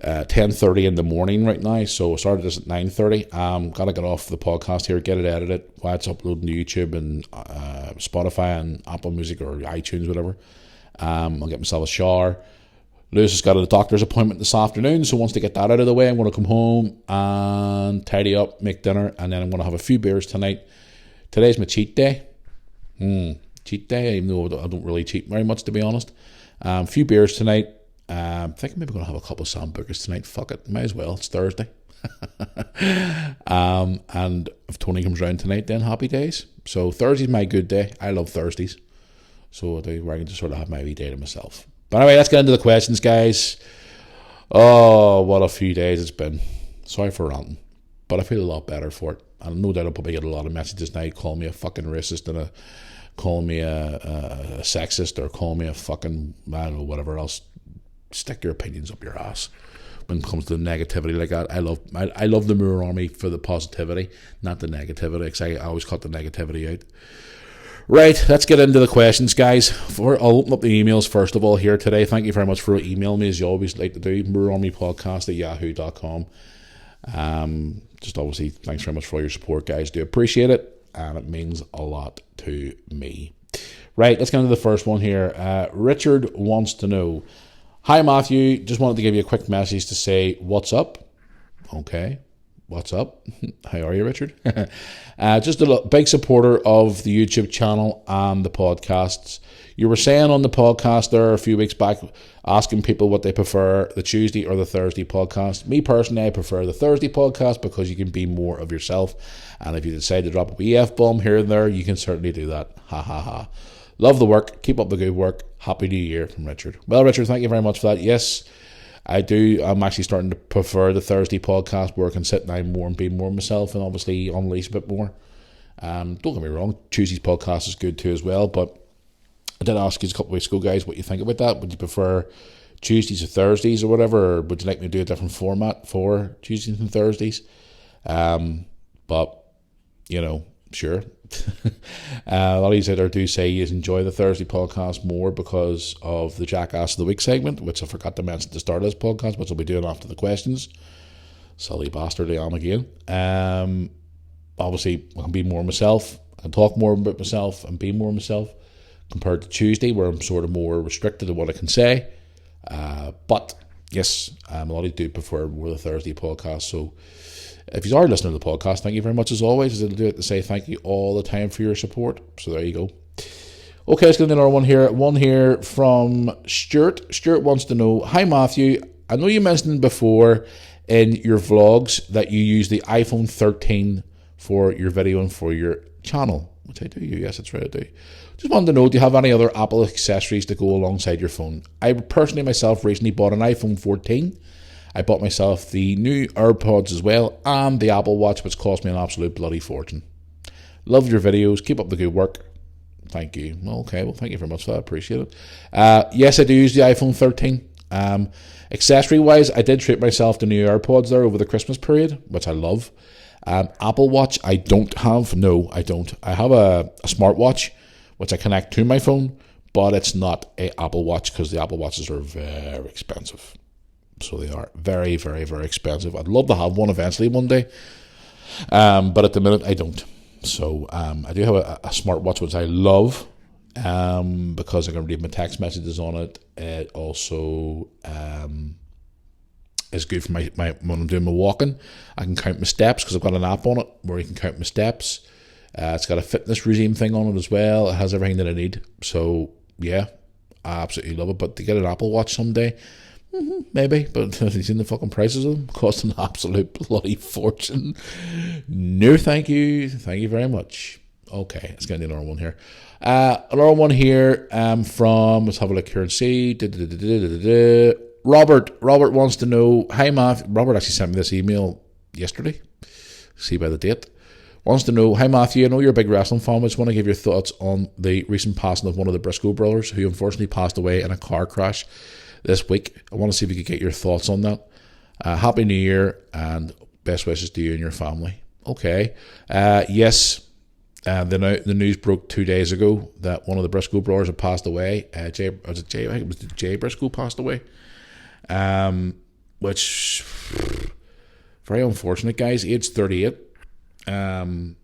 10:30 in the morning right now, so I started this at 9:30. Gotta get off the podcast here, get it edited while it's uploading to YouTube and Spotify and Apple Music or iTunes, whatever. I'll get myself a shower. Lewis has got a doctor's appointment this afternoon, so once they get that out of the way, I'm going to come home and tidy up, make dinner, and then I'm going to have a few beers tonight. Today's my cheat day. Cheat day, even though I don't really cheat very much, to be honest. A few beers tonight. I think I'm maybe going to have a couple of sambucas tonight. Fuck it, might as well. It's Thursday. And if Tony comes round tonight, then happy days. So Thursday's my good day. I love Thursdays. So I do where I can just sort of have my wee day to myself. But anyway, let's get into the questions, guys. Oh, what a few days it's been. Sorry for ranting, but I feel a lot better for it. And no doubt I'll probably get a lot of messages now calling me a fucking racist and calling me a sexist or calling me a fucking, I don't know, whatever else. Stick your opinions up your ass when it comes to negativity like that. I love the Mirror Army for the positivity, not the negativity, because I always cut the negativity out. Right, let's get into the questions, guys. I'll open up the emails first of all here today. Thank you very much for emailing me, as you always like to do. mirrorarmypodcast@yahoo.com. Just obviously, thanks very much for all your support, guys. Do appreciate it, and it means a lot to me. Right, let's get into the first one here. Richard wants to know, hi Matthew, just wanted to give you a quick message to say what's up. Okay, what's up? How are you, Richard? Just a big supporter of the YouTube channel and the podcasts. You were saying on the podcast there a few weeks back, asking people what they prefer, the Tuesday or the Thursday podcast. Me personally, I prefer the Thursday podcast because you can be more of yourself. And if you decide to drop a wee F-bomb here and there, you can certainly do that. Ha ha ha. Love the work. Keep up the good work. Happy New Year from Richard. Well, Richard, thank you very much for that. Yes, I do. I'm actually starting to prefer the Thursday podcast where I can sit down more and be more myself and obviously unleash a bit more. Don't get me wrong, Tuesday's podcast is good too as well, but I did ask you a couple of weeks ago, guys, what you think about that. Would you prefer Tuesdays or Thursdays or whatever, or would you like me to do a different format for Tuesdays and Thursdays? But, you know, sure. A lot of you out there do say you enjoy the Thursday podcast more because of the Jackass of the Week segment, which I forgot to mention at the start of this podcast, which I'll be doing after the questions. Silly bastard I am again. Obviously, I can be more myself. I can talk more about myself and be more myself compared to Tuesday, where I'm sort of more restricted in what I can say. But yes, a lot of you do prefer more the Thursday podcast. So if you are listening to the podcast, thank you very much as always. I'll do it to say thank you all the time for your support. So there you go. Okay, let's get another one here. One here from Stuart. Stuart wants to know, hi Matthew, I know you mentioned before in your vlogs that you use the iPhone 13 for your video and for your channel, which I do. Yes, that's right, I do. Just wanted to know, do you have any other Apple accessories to go alongside your phone? I personally myself recently bought an iPhone 14. I bought myself the new AirPods as well and the Apple Watch, which cost me an absolute bloody fortune. Love your videos. Keep up the good work. Thank you. Okay, well, thank you very much for that. I appreciate it. Yes, I do use the iPhone 13. Accessory-wise, I did treat myself to new AirPods there over the Christmas period, which I love. Apple Watch, I don't have. No, I don't. I have a smartwatch, which I connect to my phone, but it's not an Apple Watch because the Apple Watches are very expensive. So they are very, very, very expensive. I'd love to have one eventually one day, but at the minute I don't. So I do have a smartwatch, which I love because I can read my text messages on it. It also is good for my when I'm doing my walking. I can count my steps because I've got an app on it where you can count my steps. It's got a fitness regime thing on it as well. It has everything that I need. So yeah, I absolutely love it. But to get an Apple Watch someday, maybe. But have you seen the fucking prices of them? Cost an absolute bloody fortune. No, thank you. Thank you very much. Okay, let's get another one here. Another one here from, let's have a look here and see. Robert wants to know, hi Matt. Robert actually sent me this email yesterday. See by the date. Wants to know, hi Matthew, I know you're a big wrestling fan. I just want to give your thoughts on the recent passing of one of the Briscoe brothers who unfortunately passed away in a car crash this week. I want to see if we could get your thoughts on that. Happy New Year and best wishes to you and your family. Okay. Yes, the news broke 2 days ago that one of the Briscoe brothers had passed away. I think it was Jay Briscoe passed away. Which very unfortunate, guys. Age 38. Died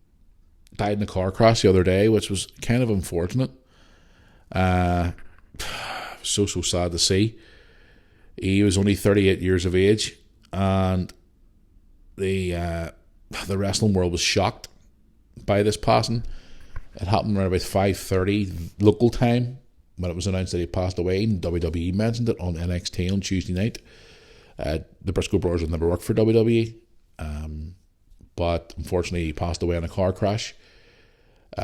in a car crash the other day, which was kind of unfortunate. So sad to see. He was only 38 years of age, and the wrestling world was shocked by this passing. It happened around about 5:30 local time when it was announced that he passed away, and WWE mentioned it on NXT on Tuesday night. The Briscoe brothers had never worked for WWE, but unfortunately he passed away in a car crash.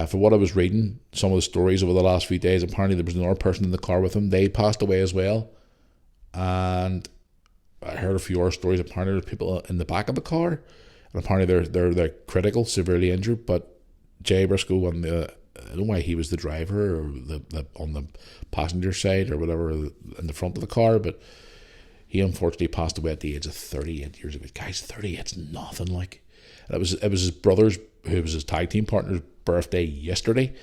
For what I was reading, some of the stories over the last few days, apparently there was another person in the car with him. They passed away as well. And I heard a few other stories. Apparently there's people in the back of the car, and apparently they're critical, severely injured. But Jay Briscoe, I don't know why he was the driver or the on the passenger side or whatever in the front of the car, but he unfortunately passed away at the age of 38 years of age. Guys, 38's nothing like. And it was his brother's, who was his tag team partner's birthday yesterday,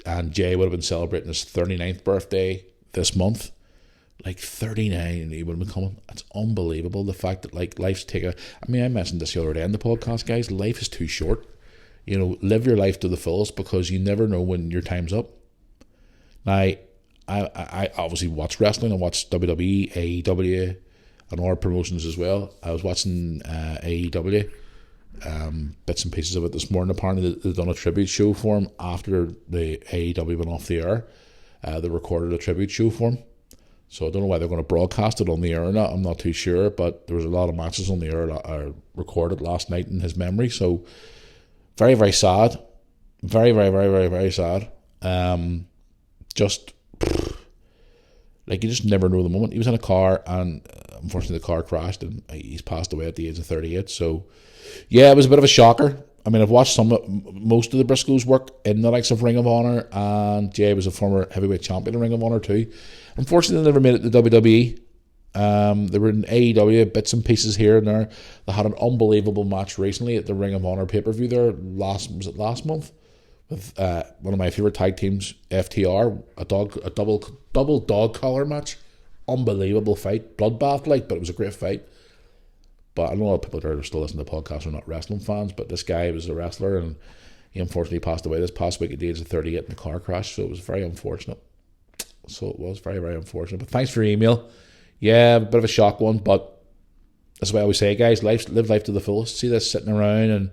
and Jay would have been celebrating his 39th birthday this month. Like 39, he would have been coming. It's unbelievable, the fact that like life's taken. I mean, I mentioned this the other day in the podcast, guys. Life is too short. You know, live your life to the fullest because you never know when your time's up. Now, I obviously watch wrestling. I watch WWE, AEW, and other promotions as well. I was watching AEW. Bits and pieces of it this morning. Apparently they've done a tribute show for him after the AEW went off the air. they recorded a tribute show for him. So I don't know why they're going to broadcast it on the air or not. I'm not too sure, but there was a lot of matches on the air recorded last night in his memory. So very, very sad. Very, very, very, very, very sad. Just like you just never know the moment. He was in a car and unfortunately the car crashed and he's passed away at the age of 38. So yeah, it was a bit of a shocker. I mean, I've watched most of the Briscoes work in the likes of Ring of Honor, and Jay was a former heavyweight champion in Ring of Honor too. Unfortunately, they never made it to WWE. They were in AEW, bits and pieces here and there. They had an unbelievable match recently at the Ring of Honor pay-per-view there last month with one of my favourite tag teams, FTR, a double dog collar match. Unbelievable fight, bloodbath like, but it was a great fight. But I know a lot of people that are still listening to the podcast are not wrestling fans, but this guy was a wrestler and he unfortunately passed away this past week at the age of 38 in a car crash, so it was very unfortunate. So it was very, very unfortunate. But thanks for your email. Yeah, a bit of a shock one, but that's what I always say, guys. Live life to the fullest. See this sitting around and,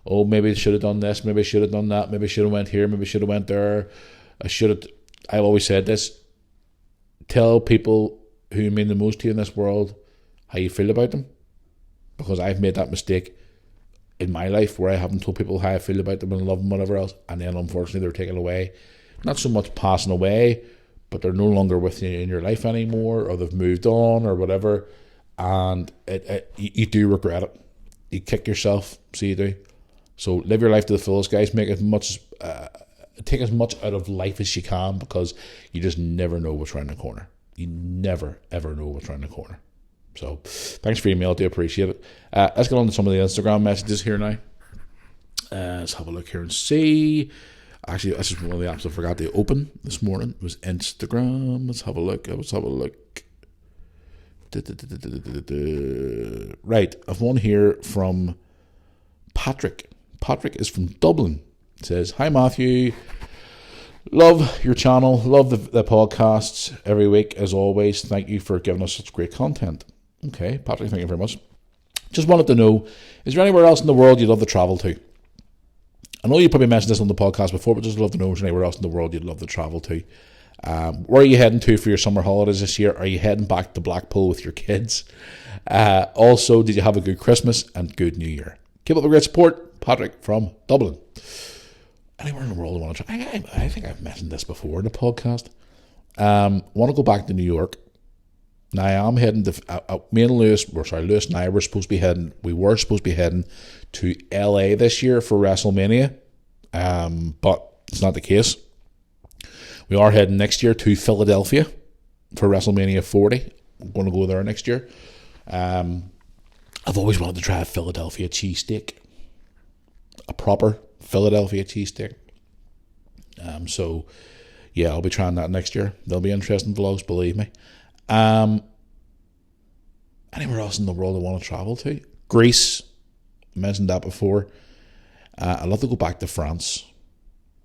oh, maybe I should have done this, maybe I should have done that, maybe I should have went here, maybe I should have went there. I've always said this. Tell people who mean the most to you in this world how you feel about them. Because I've made that mistake in my life where I haven't told people how I feel about them and love them, whatever else, and then unfortunately they're taken away. Not so much passing away, but they're no longer with you in your life anymore, or they've moved on, or whatever, and you do regret it. You kick yourself, so you do. So live your life to the fullest, guys. Take as much out of life as you can, because you just never know what's around the corner. You never, ever know what's around the corner. So, thanks for your email. I do appreciate it. Let's get on to some of the Instagram messages here now. Let's have a look here and see. Actually, this is one of the apps I forgot to open this morning. It was Instagram. Let's have a look. Right, I've one here from Patrick. Patrick is from Dublin. It says, "Hi Matthew. Love your channel. Love the podcasts every week, as always. Thank you for giving us such great content." Okay, Patrick, thank you very much. Just wanted to know, is there anywhere else in the world you'd love to travel to? I know you probably mentioned this on the podcast before, but just love to know, is there anywhere else in the world you'd love to travel to? Where are you heading to for your summer holidays this year? Are you heading back to Blackpool with your kids? Also, did you have a good Christmas and good New Year? Keep up the great support. Patrick from Dublin. Anywhere in the world I want to try. I think I've mentioned this before in the podcast. I want to go back to New York. Now I am heading to Lewis and I were supposed to be heading to LA this year for WrestleMania. But it's not the case. We are heading next year to Philadelphia for WrestleMania 40. I'm going to go there next year. I've always wanted to try a Philadelphia cheesesteak. A proper Philadelphia cheesesteak. So yeah, I'll be trying that next year. They'll be interesting vlogs, believe me. Anywhere else in the world I want to travel to? Greece. I mentioned that before. I'd love to go back to France.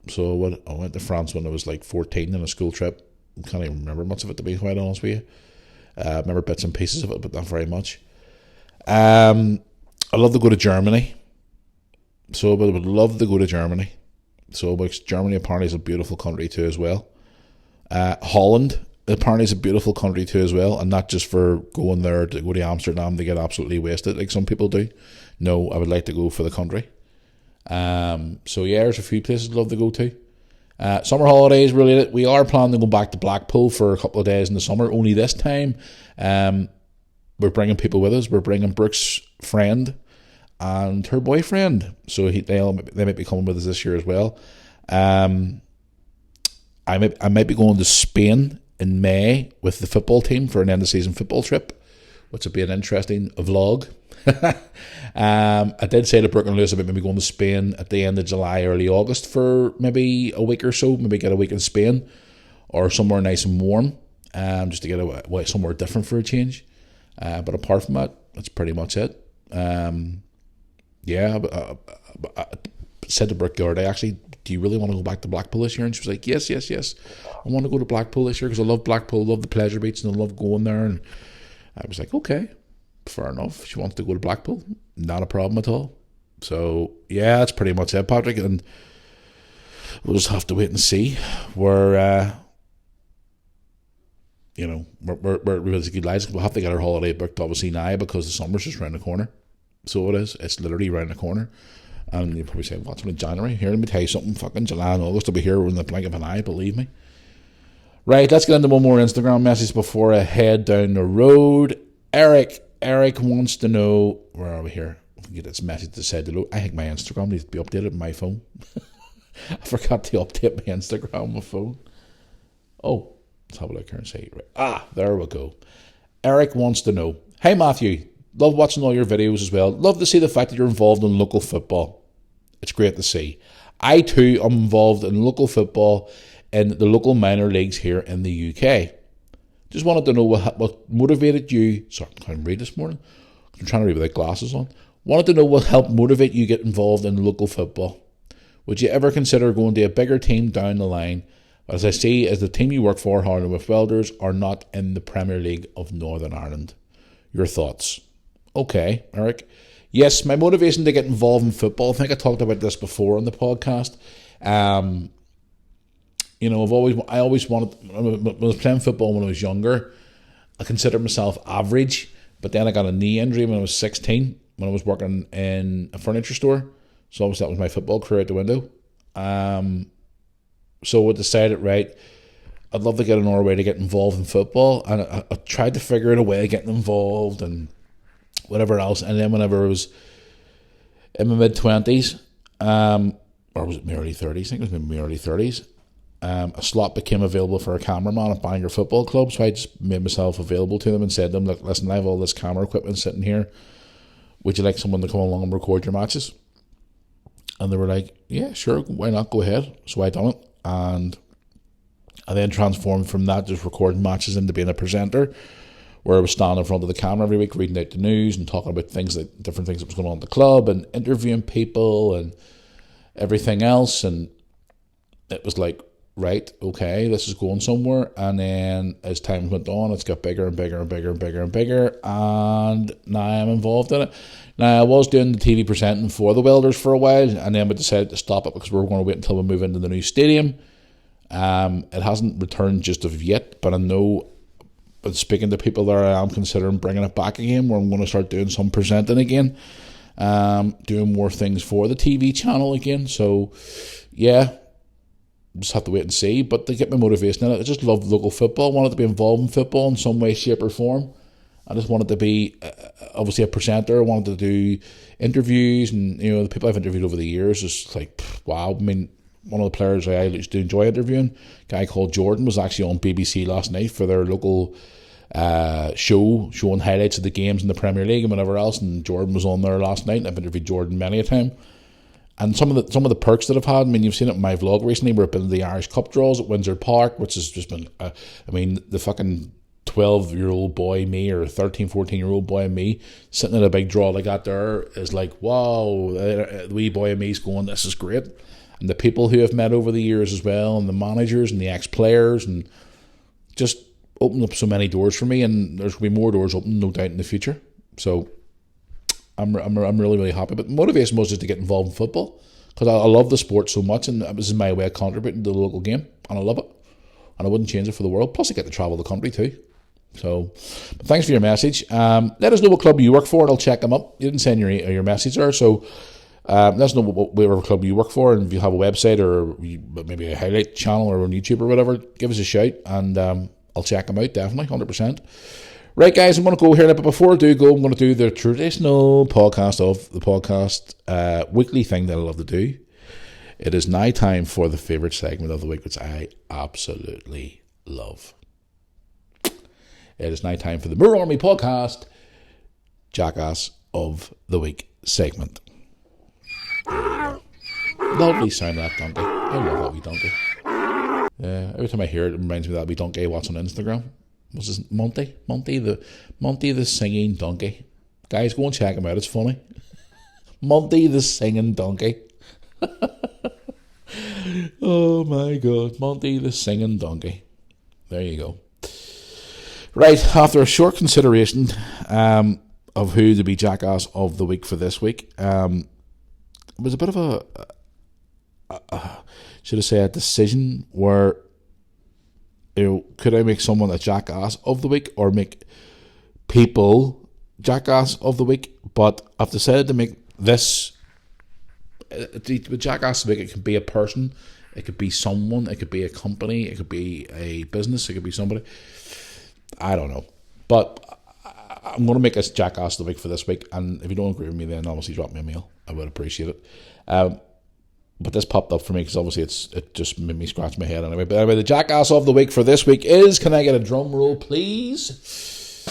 So I went to France when I was like 14 on a school trip. I can't even remember much of it, to be quite honest with you. I remember bits and pieces of it, but not very much. I'd love to go to Germany. So I would love to go to Germany. So Germany apparently is a beautiful country too as well. Holland apparently is a beautiful country too as well, and not just for going there to go to Amsterdam to get absolutely wasted like some people do. No, I would like to go for the country. So yeah, there's a few places I'd love to go to. Summer holidays related, we are planning to go back to Blackpool for a couple of days in the summer. Only this time, we're bringing people with us. We're bringing Brooke's friend and her boyfriend, so they might be coming with us this year as well. I might be going to Spain in May with the football team for an end of season football trip, which would be an interesting vlog. I did say to Brooke and Lewis about maybe going to Spain at the end of July, early August for maybe a week or so, maybe get a week in Spain or somewhere nice and warm, just to get somewhere different for a change. But apart from that, that's pretty much it. Yeah, I said to Brooke the other day, actually, do you really want to go back to Blackpool this year? And she was like, yes. I want to go to Blackpool this year because I love Blackpool, love the pleasure beach, and I love going there. And I was like, okay, fair enough. She wants to go to Blackpool. Not a problem at all. So, yeah, that's pretty much it, Patrick. And we'll just have to wait and see where you know, we're basically lies. We'll have to get our holiday booked obviously now because the summer's just around the corner. So it is. It's literally around the corner. And you probably say, what's in January? Here, let me tell you something. Fucking July and August will be here in the blink of an eye, believe me. Right, let's get into one more Instagram message before I head down the road. Eric wants to know, where are we here? I get this message that said hello. I think my Instagram needs to be updated on my phone. I forgot to update my Instagram on my phone. Oh, let's have a look here and see. Right. There we go. Eric wants to know, hey Matthew, love watching all your videos as well. Love to see the fact that you're involved in local football. It's great to see. I too am involved in local football in the local minor leagues here in the UK. Just wanted to know what motivated you. Sorry, I can't read this morning. I'm trying to read without glasses on. Wanted to know what helped motivate you get involved in local football. Would you ever consider going to a bigger team down the line? As I see, as the team you work for, Harlem Welders, are not in the Premier League of Northern Ireland. Your thoughts? Okay, Eric. Yes, my motivation to get involved in football, I think I talked about this before on the podcast. You know, I always wanted, when I was playing football when I was younger, I considered myself average, but then I got a knee injury when I was 16, when I was working in a furniture store. So obviously that was my football career out the window. So I decided, right, I'd love to get another way to get involved in football, and I tried to figure out a way of getting involved and whatever else. And then whenever I was in my mid-20s, or was it my early 30s? I think it was my early 30s. A slot became available for a cameraman at Bangor Football Club, so I just made myself available to them and said to them, look, listen, I have all this camera equipment sitting here. Would you like someone to come along and record your matches? And they were like, yeah, sure, why not, go ahead. So I done it, and I then transformed from that, just recording matches, into being a presenter, where I was standing in front of the camera every week, reading out the news and talking about different things that was going on at the club, and interviewing people and everything else. And it was like, right, okay, this is going somewhere. And then as time went on, it's got bigger and bigger and bigger and bigger and bigger, and now I'm involved in it. Now, I was doing the TV presenting for the Welders for a while, and then we decided to stop it because we were going to wait until we move into the new stadium. It hasn't returned just of yet, but I know, but speaking to people there, I am considering bringing it back again, where I'm going to start doing some presenting again, doing more things for the TV channel again. So, yeah, just have to wait and see. But to get my motivation in it, I just love local football. I wanted to be involved in football in some way, shape or form. I just wanted to be obviously a presenter. I wanted to do interviews, and you know, the people I've interviewed over the years is like, wow. I mean, one of the players I used to enjoy interviewing, a guy called Jordan, was actually on BBC last night for their local show, showing highlights of the games in the Premier League and whatever else. And Jordan was on there last night, and I've interviewed Jordan many a time. And some of the perks that I've had, I mean, you've seen it in my vlog recently, where I've been to the Irish Cup draws at Windsor Park, which has just been, I mean, the fucking 12-year-old boy me, or 13, 14-year-old boy me, sitting at a big draw like that there is like, wow, the wee boy of me's going, this is great. And the people who I've met over the years as well, and the managers and the ex-players, and just opened up so many doors for me, and there's going to be more doors open, no doubt, in the future. So I'm really, really happy. But the motivation was just to get involved in football, because I love the sport so much, and this is my way of contributing to the local game, and I love it. And I wouldn't change it for the world. Plus, I get to travel the country too. So, but thanks for your message. Let us know what club you work for, and I'll check them up. You didn't send your message there, so let us know whatever club you work for, and if you have a website or maybe a highlight channel or on YouTube or whatever, give us a shout, and I'll check them out, definitely, 100%. Right, guys, I'm going to go here, but before I do go, I'm going to do the traditional podcast of the podcast, weekly thing that I love to do. It is now time for the favourite segment of the week, which I absolutely love. It is now time for the Moore Army Podcast Jackass of the Week segment. Lovely sound of that donkey. I love that wee donkey. Every time I hear it, it reminds me of that wee donkey I watch on Instagram. What's his Monty the singing donkey. Guys, go and check him out. It's funny. Monty the singing donkey. Oh my God, Monty the singing donkey. There you go. Right, after a short consideration of who to be Jackass of the Week for this week, it was a bit of a should I say, a decision where could I make someone a jackass of the week or make people jackass of the week? But I've decided to make this with jackass of the week. It could be a person, it could be someone, it could be a company, it could be a business, it could be somebody. I don't know, but I'm going to make us jackass of the week for this week. And if you don't agree with me, then obviously drop me a mail. I would appreciate it. But this popped up for me because obviously it just made me scratch my head anyway. But anyway, the jackass of the week for this week is, can I get a drum roll, please?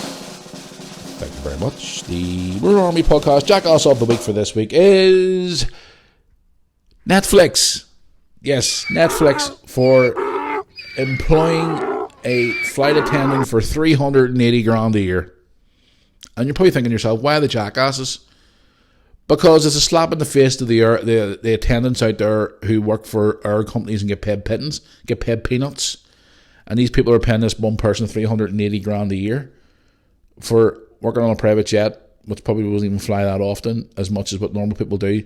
Thank you very much. The We're Army Podcast jackass of the week for this week is Netflix. Yes, Netflix for employing a flight attendant for $380,000 a year. And you're probably thinking to yourself, why are the jackasses? Because it's a slap in the face to the attendants out there who work for our companies and get paid pittance, get paid peanuts. And these people are paying this one person $380,000 a year for working on a private jet, which probably doesn't even fly that often, as much as what normal people do,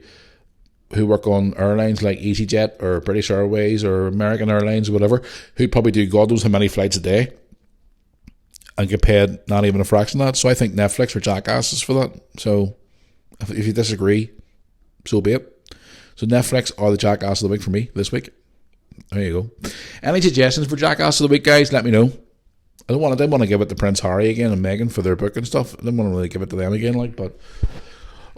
who work on airlines like EasyJet or British Airways or American Airlines or whatever, who probably do God knows how many flights a day and get paid not even a fraction of that. So I think Netflix are jackasses for that. So if you disagree, so be it. So Netflix are the jackass of the week for me this week. There you go. Any suggestions for jackass of the week, guys? Let me know. I didn't want to give it to Prince Harry again and Meghan for their book and stuff. I didn't want to really give it to them again,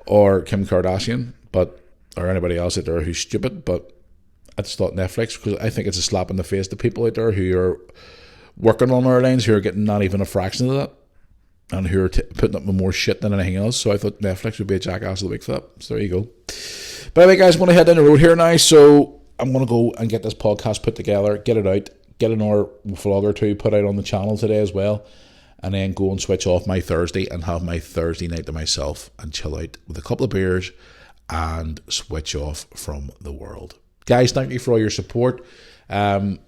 or Kim Kardashian, or anybody else out there who's stupid. But I just thought Netflix, because I think it's a slap in the face to people out there who are working on airlines who are getting not even a fraction of that, and who are putting up with more shit than anything else. So I thought Netflix would be a jackass of the week for that. So there you go. But anyway, guys, I'm going to head down the road here now. So I'm going to go and get this podcast put together, get it out, get another vlog or two put out on the channel today as well, and then go and switch off my Thursday and have my Thursday night to myself and chill out with a couple of beers and switch off from the world. Guys, thank you for all your support in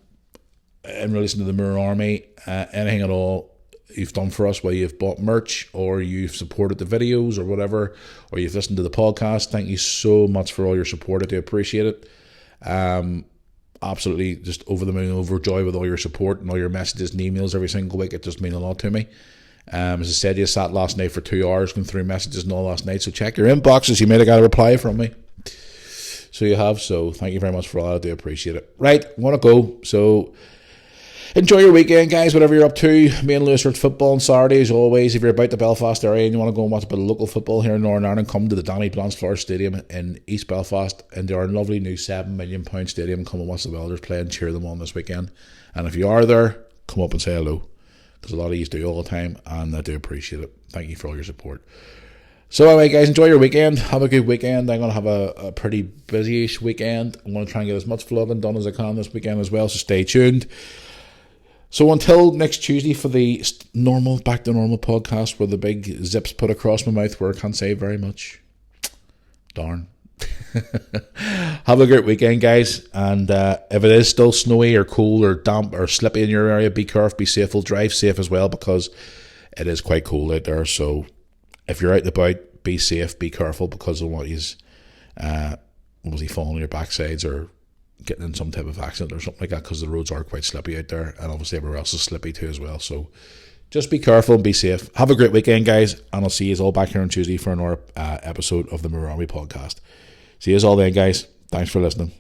relation to the Mirror Army. Anything at all you've done for us, whether you've bought merch or you've supported the videos or whatever, or you've listened to the podcast, thank you so much for all your support. I do appreciate it. Absolutely just over the moon, overjoyed with all your support and all your messages and emails every single week. It just means a lot to me. As I said, you sat last night for 2 hours going through messages and all last night, so check your inboxes. You may have got a reply from me. So you have, so thank you very much for all that. I do appreciate it. Right, I want to go, so enjoy your weekend, guys, whatever you're up to. Me and Lewis are at football on Saturday, as always. If you're about the Belfast area and you want to go and watch a bit of local football here in Northern Ireland, come to the Danny Blanchflower Stadium in East Belfast, and our lovely new £7 million stadium. Come and watch the Welders play and cheer them on this weekend. And if you are there, come up and say hello, because a lot of you do all the time, and I do appreciate it. Thank you for all your support. So anyway, guys, enjoy your weekend. Have a good weekend. I'm going to have a pretty busy-ish weekend. I'm going to try and get as much vlogging done as I can this weekend as well, so stay tuned. So until next Tuesday for the back to normal podcast where the big zips put across my mouth where I can't say very much. Darn. Have a great weekend, guys. And if it is still snowy or cold or damp or slippy in your area, be careful, be safe. We'll drive safe as well, because it is quite cold out there. So if you're out and about, be safe, be careful, because of what he's obviously falling on your backsides or getting in some type of accident or something like that, because the roads are quite slippy out there, and obviously everywhere else is slippy too as well. So just be careful and be safe. Have a great weekend, guys, and I'll see you all back here on Tuesday for another episode of the Mirror Army podcast. See you all then, guys. Thanks for listening.